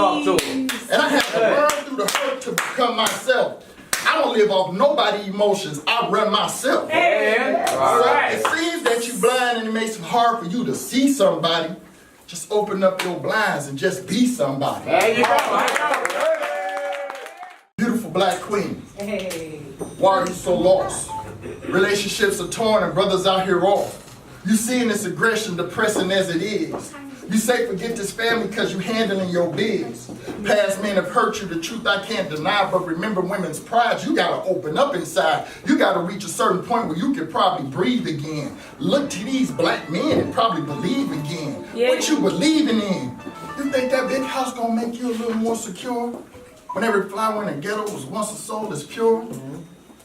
And I have to burn through the hurt to become myself. I don't live off nobody's emotions. I run myself. It seems that you're blind and it makes it hard for you to see somebody. Just open up your blinds and just be somebody. There you go. Beautiful black queen. Why are you so lost? Relationships are torn and brothers out here off. You seeing this aggression depressing as it is. You say forget this family because you handling your biz. Past men have hurt you, the truth I can't deny, but remember women's pride, you gotta open up inside. You gotta reach a certain point where you can probably breathe again. Look to these black men and probably believe again. What you believing in? You think that big house gonna make you a little more secure? When every flower in the ghetto was once a soul is pure?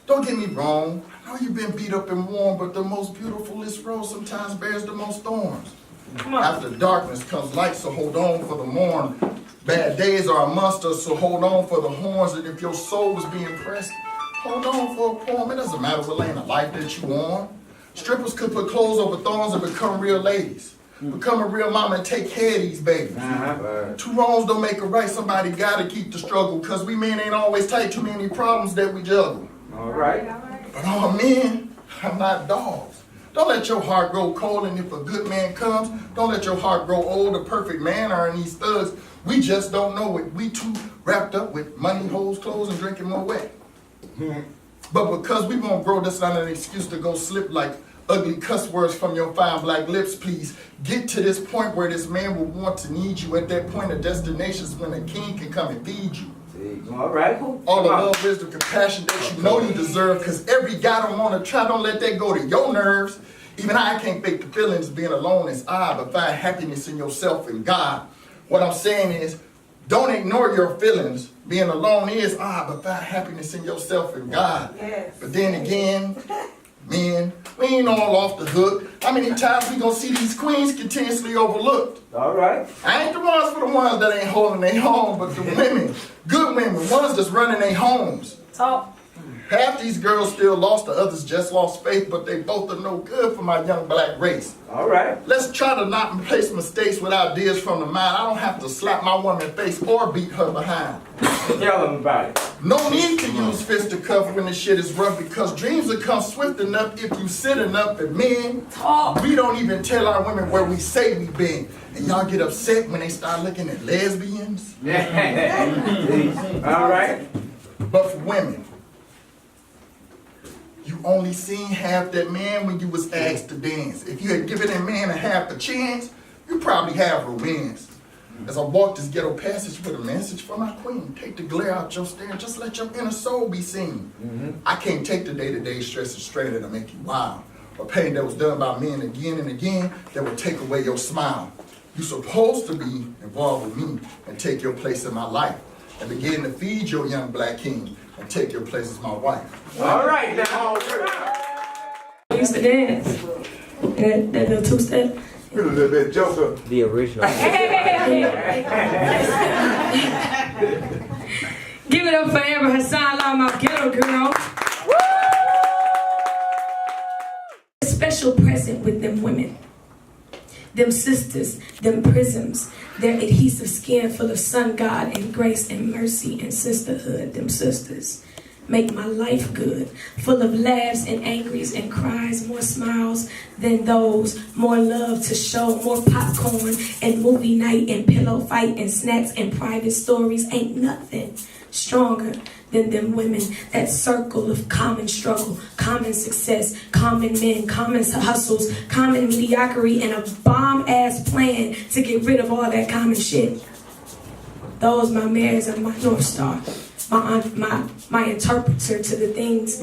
Don't get me wrong, I know you've been beat up and worn, but the most beautifulest rose sometimes bears the most thorns. After darkness comes light, so hold on for the morn. Bad days are amongst us, so hold on for the horns. And if your soul was being pressed, hold on for a poem. It doesn't matter what lane of life that you on. Strippers could put clothes over thorns and become real ladies. Become a real mama and take care of these babies. Two wrongs don't make a right. Somebody gotta keep the struggle, cause we men ain't always tight. Too many problems that we juggle. All right. But all men are not dogs. Don't let your heart grow cold, and if a good man comes, don't let your heart grow old. A perfect man are in these thugs. We just don't know it. We too wrapped up with money, hoes, clothes, and drinking more wet. But because we won't grow, that's not an excuse to go slip like ugly cuss words from your fine black lips. Please get to this point where this man will want to need you. At that point of destinations when a king can come and feed you. All right. All the love, wisdom, compassion that you know you deserve, because every guy don't want to try, don't let that go to your nerves. Even I can't fake the feelings, being alone is odd, but find happiness in yourself and God. What I'm saying is, don't ignore your feelings. Being alone is odd, but find happiness in yourself and God. Yes. But then again, men, we ain't all off the hook. How many times we gonna see these queens continuously overlooked? All right. I ain't the ones for the ones that ain't holding their home, but the women, good women, ones that's running their homes. Talk. Half these girls still lost, the others just lost faith, but they both are no good for my young black race. All right. Let's try to not replace mistakes with ideas from the mind. I don't have to slap my woman face or beat her behind. Tell them about it. No need to use fist to cuff when the shit is rough, because dreams will come swift enough if you sit enough. And men, we don't even tell our women where we say we been. And y'all get upset when they start looking at lesbians. All right. But for women, you only seen half that man when you was asked to dance. If you had given that man a half a chance, you probably have her wins. As I walk this ghetto passage with a message for my queen, take the glare out your stare, just let your inner soul be seen. I can't take the day-to-day stress and strain that'll make you wild, or pain that was done by men again and again that will take away your smile. You're supposed to be involved with me and take your place in my life, and begin to feed your young black king and take your place as my wife. All right now. I used to dance. That little two-step. You a little bit Joker. The original. Give it up for Amber Hasan, Mouth Ghetto Girl. A special present with them women. Them sisters, them prisms, their adhesive skin full of sun God and grace and mercy and sisterhood. Them sisters make my life good, full of laughs and angries and cries, more smiles than those, more love to show, more popcorn and movie night and pillow fight and snacks and private stories. Ain't nothing stronger than them women, that circle of common struggle, common success, common men, common hustles, common mediocrity, and a bomb-ass plan to get rid of all that common shit. Those my mares are my North Star, my interpreter to the things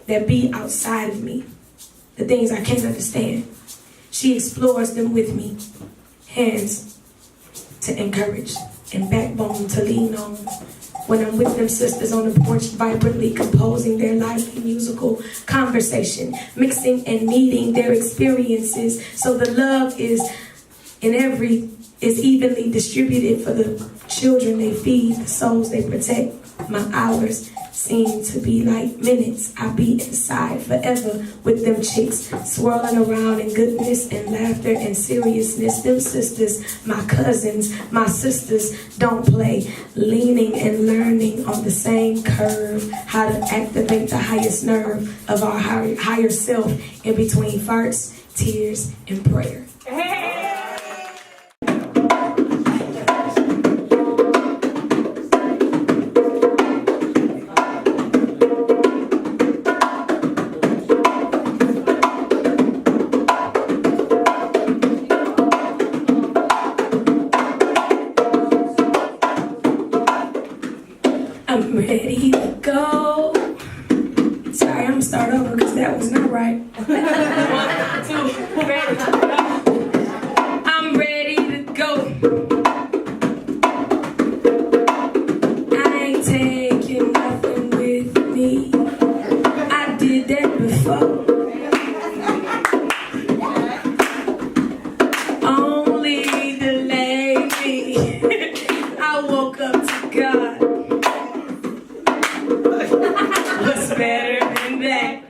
that be outside of me, the things I can't understand. She explores them with me, hands to encourage and backbone to lean on. When I'm with them sisters on the porch, vibrantly composing their lively musical conversation, mixing and meeting their experiences, so the love is evenly distributed for the children they feed, the souls they protect. My hours seem to be like minutes. I be inside forever with them chicks, swirling around in goodness and laughter and seriousness. Them sisters, my cousins, my sisters, don't play, leaning and learning on the same curve, how to activate the highest nerve of our higher self in between farts, tears, and prayer. I'm ready to go. Sorry, I'm gonna start over because that was not right. 1, 2, ready. I'm ready to go. for. Only the lady. I woke up to God. What's better than that?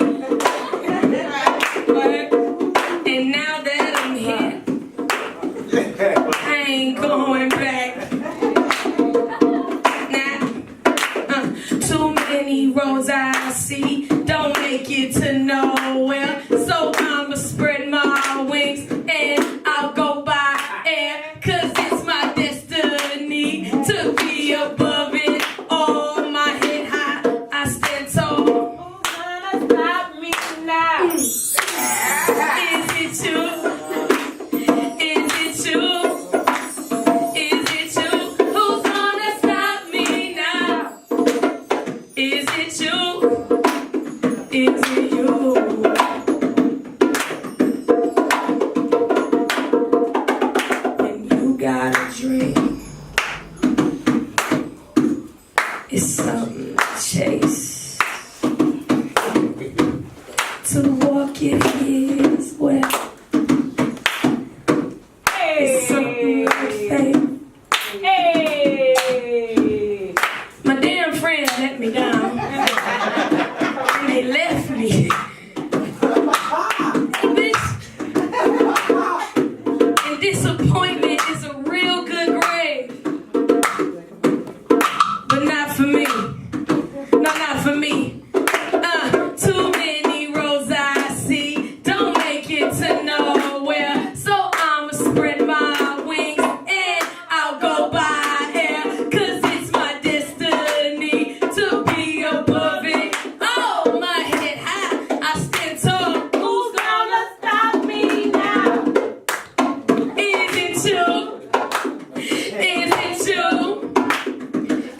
And now that I'm here, I ain't going back. Nah, too many roads I see don't make it to nowhere. So I'ma spread my wings and I'll go by air. Cause it's my destiny to be above it all. My head high, I stand tall. Who's gonna stop me now? Is it you? Is it you? Is it you? Who's gonna stop me now? Is it you? Is it you? When you got a dream, it's something to chase. To walk it is well. It's something like faith. Hey! My damn friends let me down. And they left me. And disappointment is a real good grave. But not for me. No, not for me. Too many roads I see don't make it to nowhere. So I'ma spread my wings and I'll go by air. Cause it's my destiny to be above it. Oh, my head high, I stand tall. Who's gonna stop me now? Is it you? Is it you?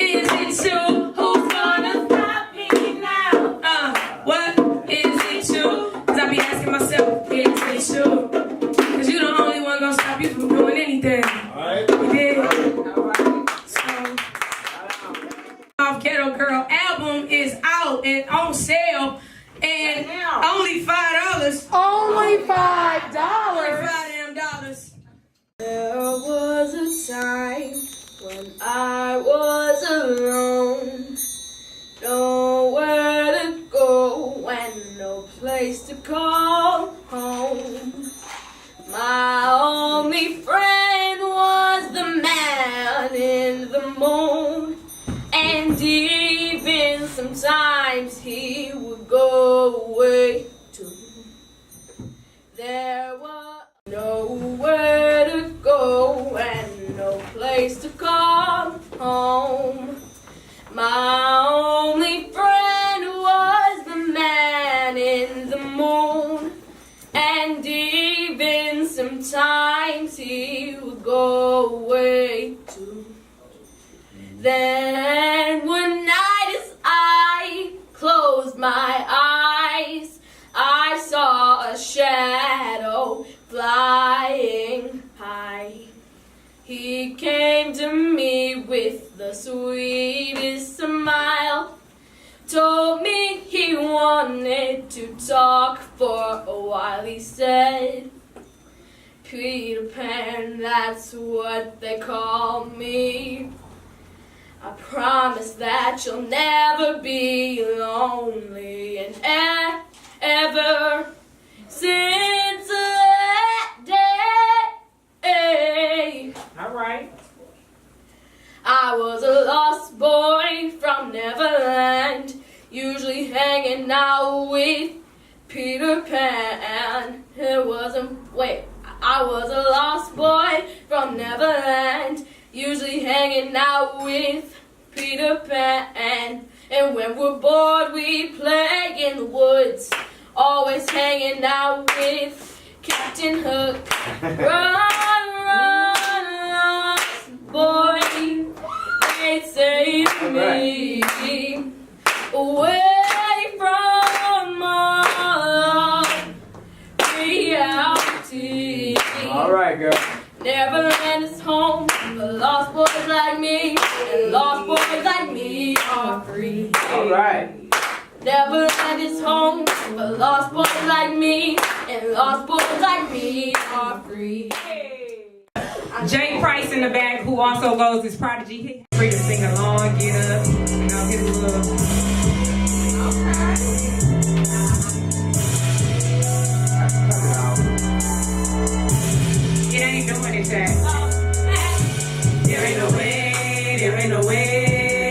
Is it you? Who's gonna Stop me now. what? Is it you? Cause I be asking myself, is it you? Cause you the only one gonna stop you from doing anything. Alright. You did. So, Mouth Ghetto Girl album is out and on sale and only $5. Only $5. $5. There was a time when I was alone, nowhere to go and no place to call home. My only friend was the man in the moon, and even sometimes he would go away too. There was nowhere to go and no place to call home. My only friend was the man in the moon, and even sometimes he would go away too. Then one night as I closed my eyes, I saw a shadow flying high. He came to me with the sweetest smile, told me he wanted to talk for a while. He said, Peter Pan, that's what they call me. I promise that you'll never be lonely. And ever since that day, Alright. I was a lost boy from Neverland, usually hanging out with Peter Pan. I was a lost boy from Neverland, usually hanging out with Peter Pan. And when we're bored, we play in the woods, always hanging out with Captain Hook. Run, run, lost boy, they say to me, away from all reality. Alright, girl. Neverland is home for lost boys like me, and lost boys like me are free. Alright. Never had its home, but lost boys like me, and lost boys like me are free. Jay Price in the back, who also goes as Prodigy. Free to sing along, get up, you know, get a little. It ain't doing it, Jack. There ain't no way, there ain't no way.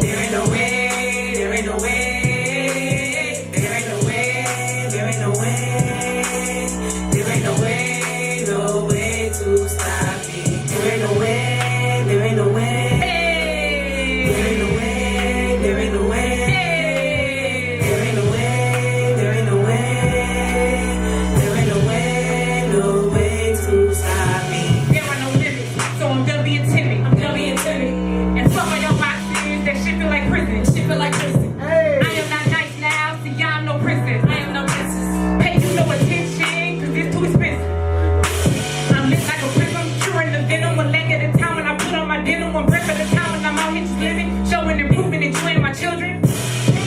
There ain't no way, there ain't no way. There ain't no way, there ain't no way. There ain't no way, no way to stop me. There ain't no way, there ain't no way. There ain't no way, there ain't no way. There ain't no way, there ain't no way. There ain't no way, no way to stop me. There are no limits, so I'm done being timid. I'm done being timid. And fuck all your boxes, that shit feel like prison. Shit feel like prison. I am not nice now, see y'all no princess. I am no princess. Pay you no attention, cause it's too expensive. I'm lit like a prism, curing the venom. One leg at a time when I put on my denim. One breath at a time when I'm out here just living. Showing improvement, enjoying my children.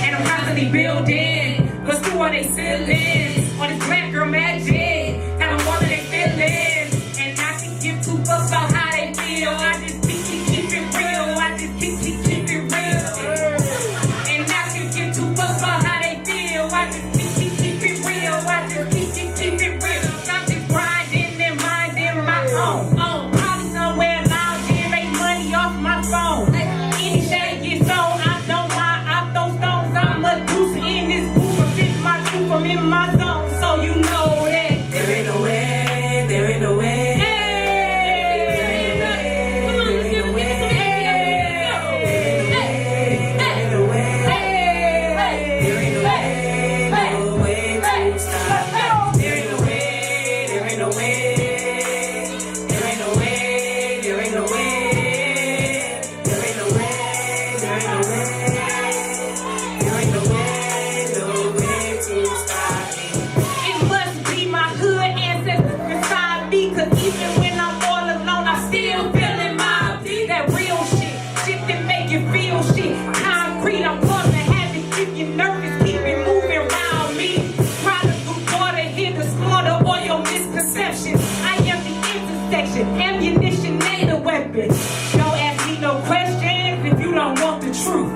And I'm constantly building. What's through all they ceilings? All this black girl magic. Tell them all of their feelings. And I can give two fucks about how they feel. I just keep it real. I just keep it real. And I can give two fucks about how they feel. I just keep it real. I just keep it real. I'm just grinding and minding my own. Probably somewhere lounging, make money off my phone. Any shade gets sold, I don't mind. I throw stones. I'm a deuce in this booth. I fit my truth, I'm in my zone. So you know that there ain't no way, there ain't no way. Ammunition ain't a weapon. Don't ask me no questions if you don't want the truth.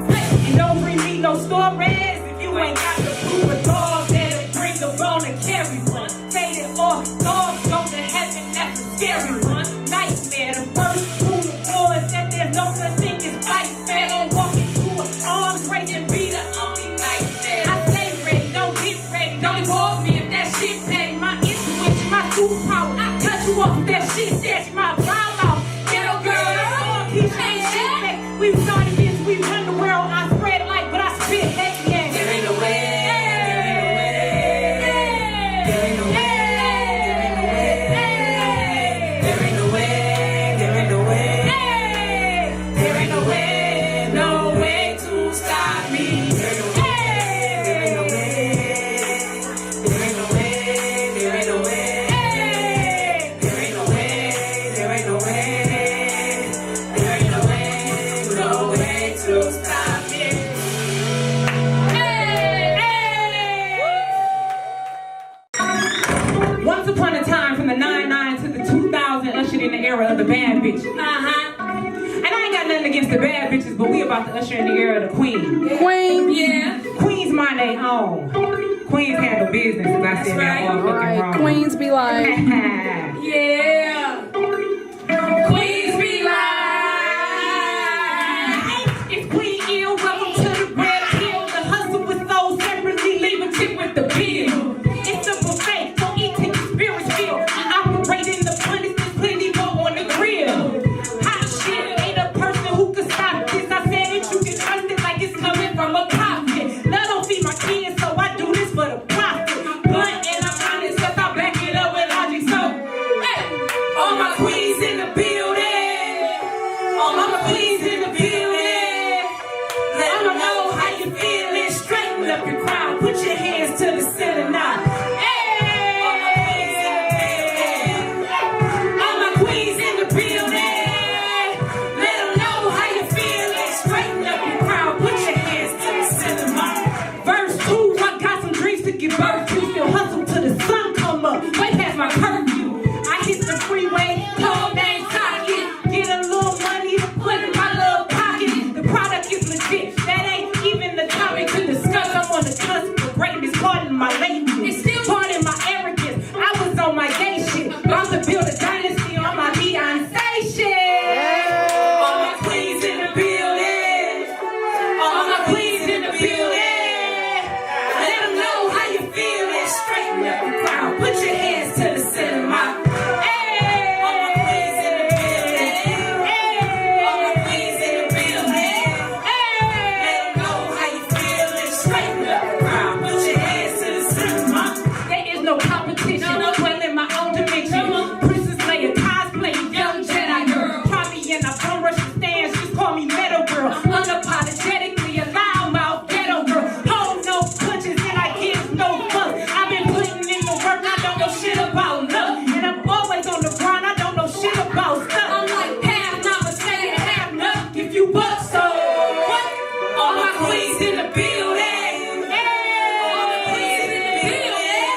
And don't bring me no stories if you ain't got the proof. A dog that'll bring a bone and carry one. Faded off, dogs go to heaven, that's a scary one. Nightmare, the first rule of war is that there's no such thing as fight fair. Don't walk into an arms race and be the only nightmare. I stay ready, don't get ready. Don't involve me if that shit petty. My intuition, my superpower. I cut you off if that shit that's my problem. Ghetto girl, that's all keep ain't shit. We started this, we run the world. I spread light, but I spit heck yeah. There ain't no way. There ain't no way. There ain't no way. There ain't no way. There ain't no way. No way to stop me. There ain't no way. There ain't no way. There ain't no way. There ain't no way. There ain't no way. There ain't no way. There ain't no way. No way to stop me. Once upon a time, from the 99 to the 2000, ushered in the era of the bad bitch. And I ain't got nothing against the bad bitches, but we about to usher in the era of the queen. Queen, yeah. Queens mind they own. Queens handle business, as I said that all fucking wrong. Queens be like, Yeah. Queens be like, It's Queen Ill, welcome to the red pill. The hustle with those separately, leave a tip with the bill. It's a buffet, so eat till your spirits feel. I operate in the abundance, there's plenty more on the grill. Hot shit, ain't a person who can stop this. I said it, you can trust it like it's coming from a cockpit. Love don't feed my kids, so I do this for the profit. Blunt and I'm honest, cause I back it up with logic. So, hey, all my queens in the building. All my queens in the building. Let them know how you feeling. Straighten up your crowd, put your hands to the ceiling now. All my queens in the building. Let them know how you feeling. Straighten up your crowd, put your hands to the ceiling now. straighten up the crowd. Put your hands to the ceiling. There is no competition. No dwell in my own dimension. Princess Leia cosplay, young Jedi girl. Try me and I come rush the stands. Just call me Metal Girl. Unapologetically a loud mouth ghetto girl. Hold no punches and I give no fuck. I've been putting in the work. I don't know shit about love, and I'm always on the grind. I don't know shit about stuff. I'm like half not mistaken, half nut. If you buck so what? All my queens in the building. All the queens in the building.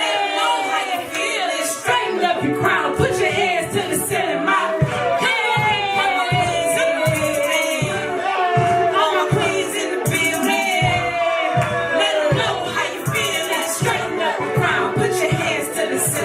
Let them know how you feeling. Straighten up your crown. Put your hands to the ceiling. All my queens in the building. Let them know how you feeling. Straighten up your crown. Put your hands to the ceiling.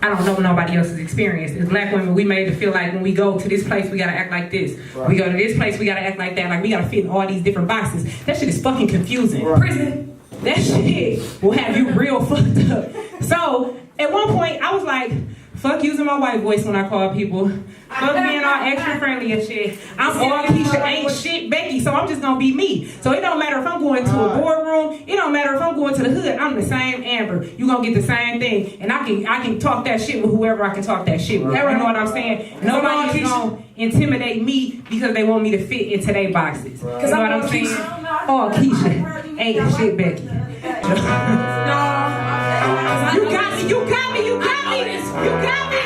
I don't know nobody else's experience. As black women, we made to feel like when we go to this place, we gotta act like this. Right. We go to this place, we gotta act like that. Like we gotta fit in all these different boxes. That shit is fucking confusing. Right. Prison, that shit will have you real fucked up. So at one point, I was like, fuck using my white voice when I call people. Fuck being all extra friendly and shit. I'm all Keisha, ain't shit Becky, so I'm just gonna be me. So it don't matter if I'm going to a boardroom, it don't matter if I'm going to the hood, I'm the same Amber. You gonna get the same thing. And I can talk that shit with whoever I can talk that shit with. You know what I'm saying? Nobody is gonna intimidate me because they want me to fit into their boxes. You know what I'm saying? Oh, Keisha, ain't shit Becky. You got me, you got me, you got me, you got me.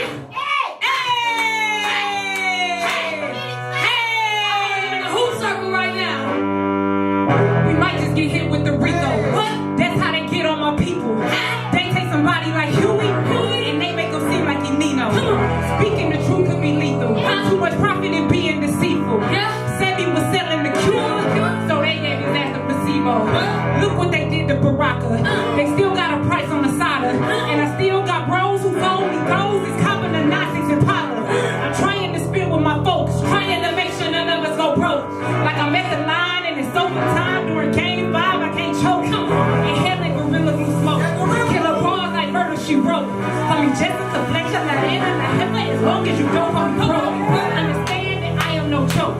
Get hit with the Rico. What? That's how they get on my people. They take somebody like Huey and they make them seem like you Nino. Speaking the truth could be lethal. Too much profit in being deceitful. Said he was selling the cure, so they gave his ass a placebo. Look what they did to Baraka. They still got a price on the soda, and I still got bros who fold me goals. It's common to Nazis and Pala. I'm trying to spit with my folks, trying to make sure none of us go broke. Like I'm at the line and it's overtime during game 5, I can't choke. Inhaling gorilla glue smoke. Killer bars like murder she wrote. Call me Jessica Fletcher, Diana, Heather, as long as you don't call me broke. Understand that I am no joke.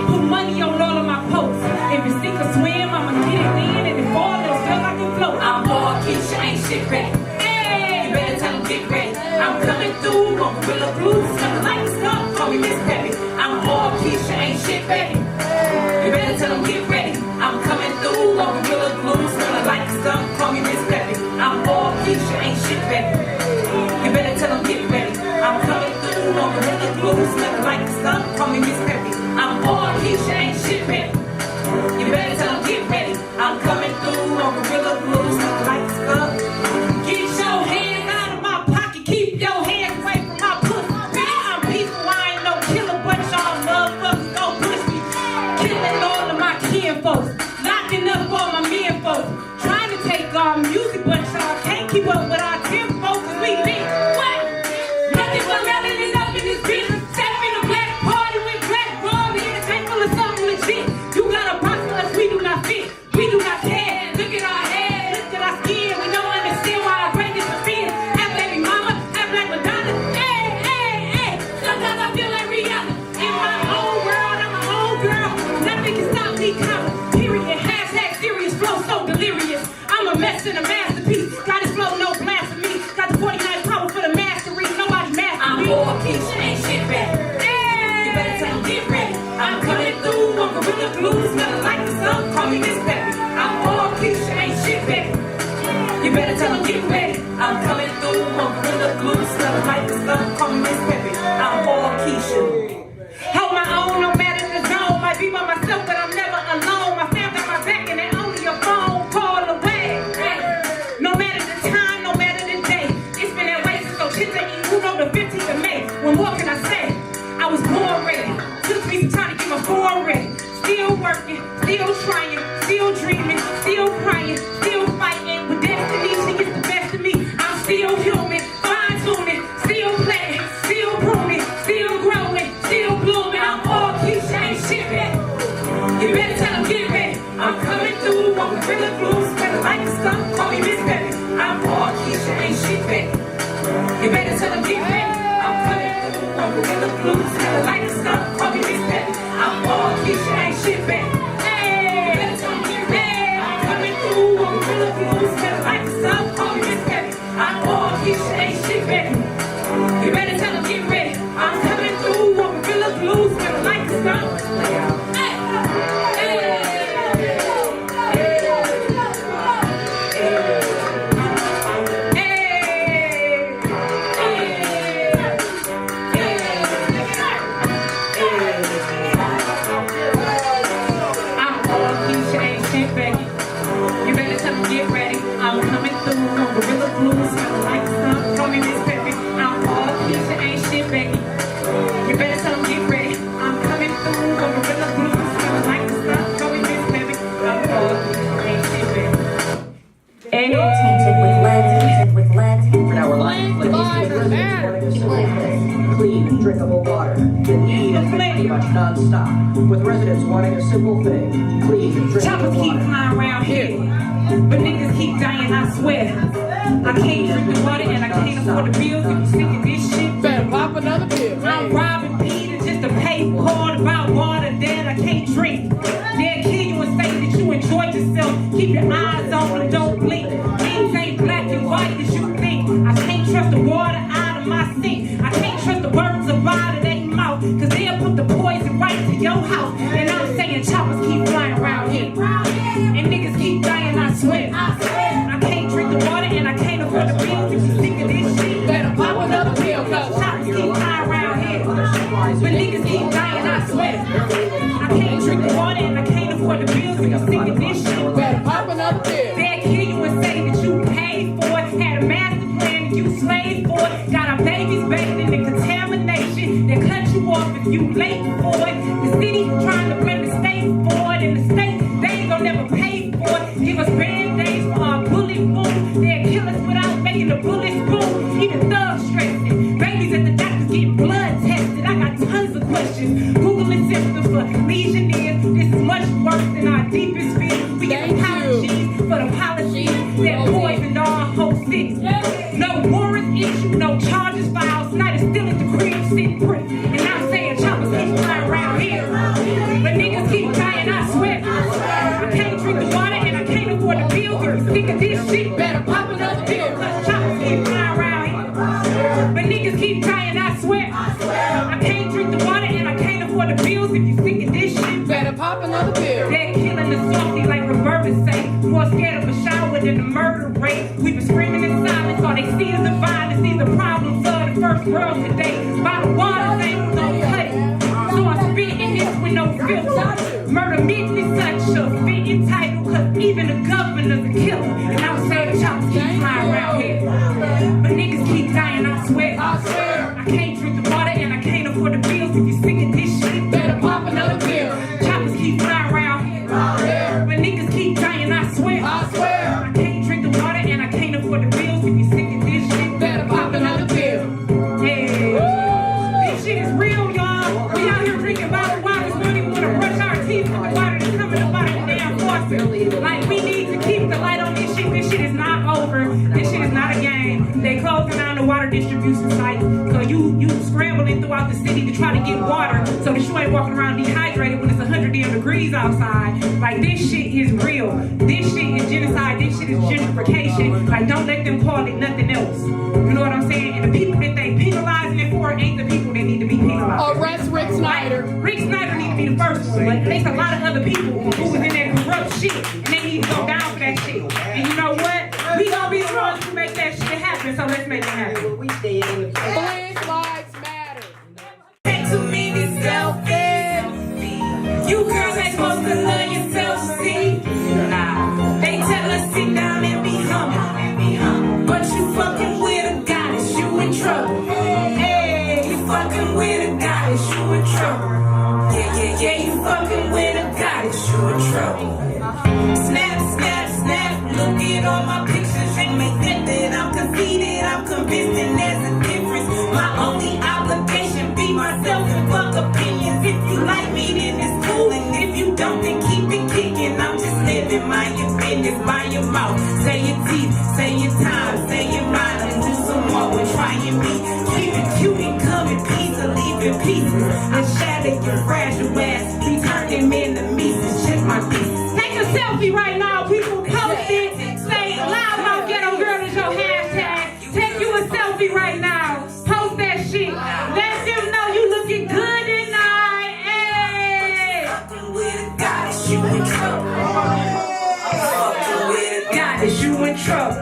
Put money on all of my posts. If you sink or swim, I'ma get it in, and if all else fails, I can float. I'm all Keisha, ain't shit ready. Hey, you better tell them get ready. I'm coming through on gorilla glue, smelling like a skunk. Call me Miss Peppy. I'm all Keisha, ain't shit ready. You better tell them get ready. I'm coming through on gorilla glue, smelling like a skunk. Call me Miss Peppy. I'm all Keisha, ain't shit ready. You better tell them get ready. I'm coming through on gorilla glue, smelling like a skunk. Call me Miss Peppy. I'm all Keisha, ain't shit ready. You better tell them get ready. I'm coming through on gorilla glue, smelling like a skunk. Get your hands out of my pocket. Keep your hands away from my pussy. I'm peaceful, I ain't no killer, but y'all motherfuckers gon' push me. Killing all of my kin folks, locking up all my men folks. Trying to take our music, but y'all can't keep up with our tempo, cause we lit. What? Nothing but melanin up in this bitch. Step in a black party with black Barbie and a tank full of something legit. You got a box for us, we do not fit. We do not care. Look at our head, look at our skin. We don't understand why our greatness offends. Have baby mama, have black Madonna. Hey, hey, hey. Sometimes I feel like Rihanna. In my own world, I'm my own girl. Nothing can stop me, comma. Period. Hashtag serious flow, so delirious. I'm a mess and a masterpiece. Got this flow, no blasphemy. Got the 49 power for the mastery. Nobody master me. I'm all Keisha, ain't shit ready. Hey. You better tell them get ready. I'm coming through on gorilla glue, smelling like the sun. Call me Miss Peppy. I'm all Keisha, ain't shit ready. You better tell them get ready. I'm coming through on gorilla glue, smelling like the sun. Call me Miss Peppy. I'm all Keisha. Hold my own, no matter the zone. Might be by myself, but I'm never alone. My fam got my back, and they only a phone call away. No matter the time, no matter the day. It's been that way since Ochita Iuno, the 15th of May. When what can I say? I was born ready. Took me some time to get my form ready. Still working, still trying, still dreaming, still crying, still fighting. With destiny, she gets on Gorilla Glue, smelling like skunk. Call me Miss Peppy. I'm all Keisha, ain't shit, baby. You better tell them get ready. I'm coming through on Gorilla Glue, smelling like skunk. Call me Miss Peppy. I'm all Keisha, ain't shit, baby. And Tainted with lead. For now, we're live. Flint residents wanting a simple thing: clean, drinkable water. The need is pretty much non-stop. With residents wanting a simple thing: clean, drinkable choppers keep water. flying around here, but niggas keep dying, I swear. I can't drink the water and I can't afford the bills. If you sick of this shit, Better pop another pill. I'm robbing Peter just to pay for it about water that I can't drink. They'll kill you and say that you enjoyed yourself. Keep your eyes open, don't blink. Things ain't black and white as you think. I can't trust the water out of my sink. I can't trust the words of out of their mouth, cause they'll put the poison right to your house. And I'm saying choppers keep flying around here, and niggas keep dying, I swear. I can't drink the water and I can't afford the bills. If you sick of this shit, Better pop another pill, cuz. choppers keep flying around here, but niggas keep dying, I swear. I can't drink the water and I can't afford the bills. If you sick of this shit, Better pop another pill. they'll kill you and say that you paid for it, had a master plan and you slaved for it, got our babies bathed in the contamination, they cut you off if you late for it. The city trying to blame the state for it, and the state, they ain't gonna never pay for it. Give us band-aids for our bullet wound. They'll kill us without making the bullets boom. Even thugs stressing, babies at the doctors getting blood tested. I got tons of questions. Googling symptoms for Legionnaires. This is much worse than our deepest fears. We get apologies for the policies that poisoned our whole city. No warrants issued, no charges filed. Snyder still at the crib sitting pretty. And I'm saying choppers keep flying around here, but niggas keep dying, I swear. I can't drink the water and I can't afford the bills. If you sick of this shit, better pop another pill, cause choppers keep flying around here, but niggas keep dying, I swear. I can't drink the water and I can't afford the bills. If you sick of this shit, Better pop another pill. they're killing the softy like Roberta say. More scared of a shower than the murder rate. We've been screaming in silence, all they see is the violence. These are problems of the first world today. By the water, they ain't no cutting. So I'm spitting this with no filter. Murder myth is such a fitting title, cause even the governor's a killer. And I'm saying choppers keep flying around here, but niggas keep dying, I swear. I can't drink the water and I can't afford the bills. If you sick of this shit, Better pop another pill. choppers keep flying around here, but niggas keep dying, I swear. I can't drink the water and I can't afford the bills. If you sick of this shit, Better pop another pill. hey, this shit is real, y'all. We out here drinking bottled waters. We don't even want to brush our teeth with the water that's coming up out of the damn faucet. Like, we need to keep the light on this shit. This shit is not over. This shit is not a game. They closing down the water distribution site. So you scrambling throughout the city to try to get water so that you ain't walking around dehydrated when it's 100 damn degrees outside. Like, this shit is real. This shit is genocide. This shit is gentrification. Like, don't let them call it nothing else. You know what I'm saying? And the people that they penalizing it for ain't the people that need to be penalized. Arrest Rick Snyder. Rick Snyder need to be the first one, but there's a lot of other people who was in that corrupt shit, and they need to go down for that shit. And you know what? We gonna be the ones who make that shit happen, so let's make it happen. We stay in the Flint lives matter. Take too many selfies. You girls ain't supposed to love yourself, see? Nah. They tell us sit down and be humble, but you fucking with a goddess, you in trouble. Hey, you fucking with a goddess, you in trouble. Yeah, you fucking with a goddess, you in trouble. Snap, look at all my pictures and make that I'm conceited, I'm convinced and there's a difference. My only obligation be myself and fuck opinions. If you like me then it's cool, and if you don't then keep it kicking. I'm just living my business by your mouth. Say your teeth, say your time, say your mind, and do some more with trying me. Keep it cute and come in peace or leave in pieces. I shatter your fragile ass, be turning men to pieces. Check my pieces. Take a selfie right now, people. Post it. Say loud Mouth Ghetto Girl is your hashtag. Take you a selfie right now. Post that shit. Let them know you looking good tonight. Hey. Fucking with a goddess, you in trouble. Fucking with a goddess, you in trouble.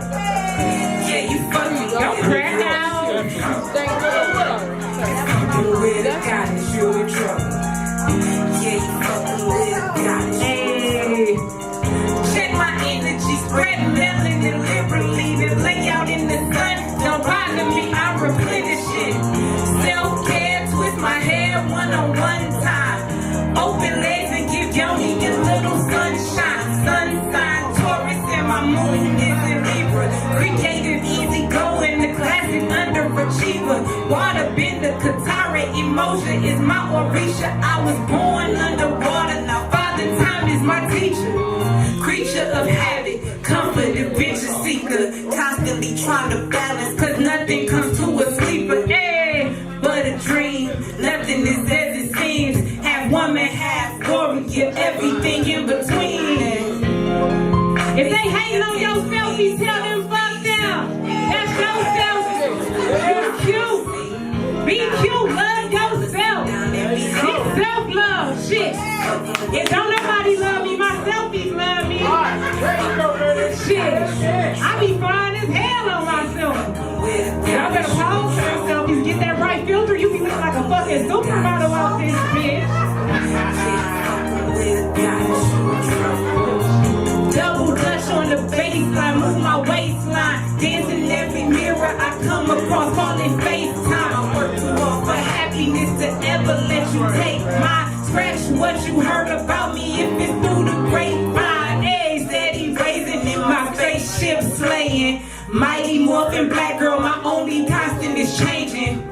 Yeah, you fucking don't crack out. Fucking with a goddess, you in trouble. Yeah, you fucking with a goddess. Hey. Check my energy, spread melanin liberally, then in the sun. Don't bother me, I replenish it. Self-care, twist my hair one-on-one time. Open legs and give Yoni a little sunshine. Sun sign, Taurus, and my moon is in Libra. Creative, easy going, the classic underachiever. Water bender, Katara, emotion is my Orisha. I was born underwater, now Father Time is my teacher. Creature of habit, comfort, adventure seeker. Constantly trying to balance, cause nothing comes to a sleeper. Hey, but a dream, nothing is as it seems. Half woman, half warrior, everything in between. If they hating on your selfies, tell them fuck them. That's your selfie. Be cute. Be cute. Love yourself. It's self-love. Shit. If don't nobody love me, my selfies love me. Shit. I be fine as hell on myself. Y'all better pause for yourself. You get that right filter, you be looking like a fucking supermodel out this bitch. Double dutch on the baseline, move my waistline. Dancing every mirror I come across, calling FaceTime. I work too hard for happiness to ever let you take my scratch what you heard about me if it's through the grapevine. Eggs that he raising in my spaceship slaying. Mighty morphin' black girl, my only constant is changing.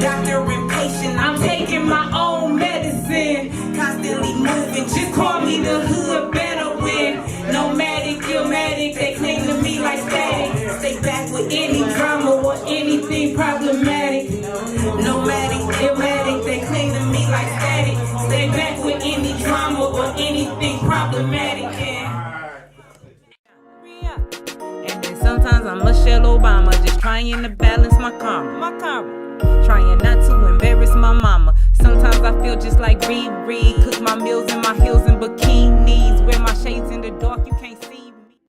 Doctor and patient, I'm taking my own medicine. Constantly moving, just call me the hood better win. Nomadic, illmatic, they cling to me like static. Stay back with any drama or anything problematic. Nomadic, illmatic, they cling to me like static. Stay back with any drama or anything problematic. And then sometimes I'm Michelle Obama, just trying to balance my karma. Trying not to embarrass my mama. Sometimes I feel just like Riri. Cook my meals in my heels and bikinis. Wear my shades in the dark, you can't see.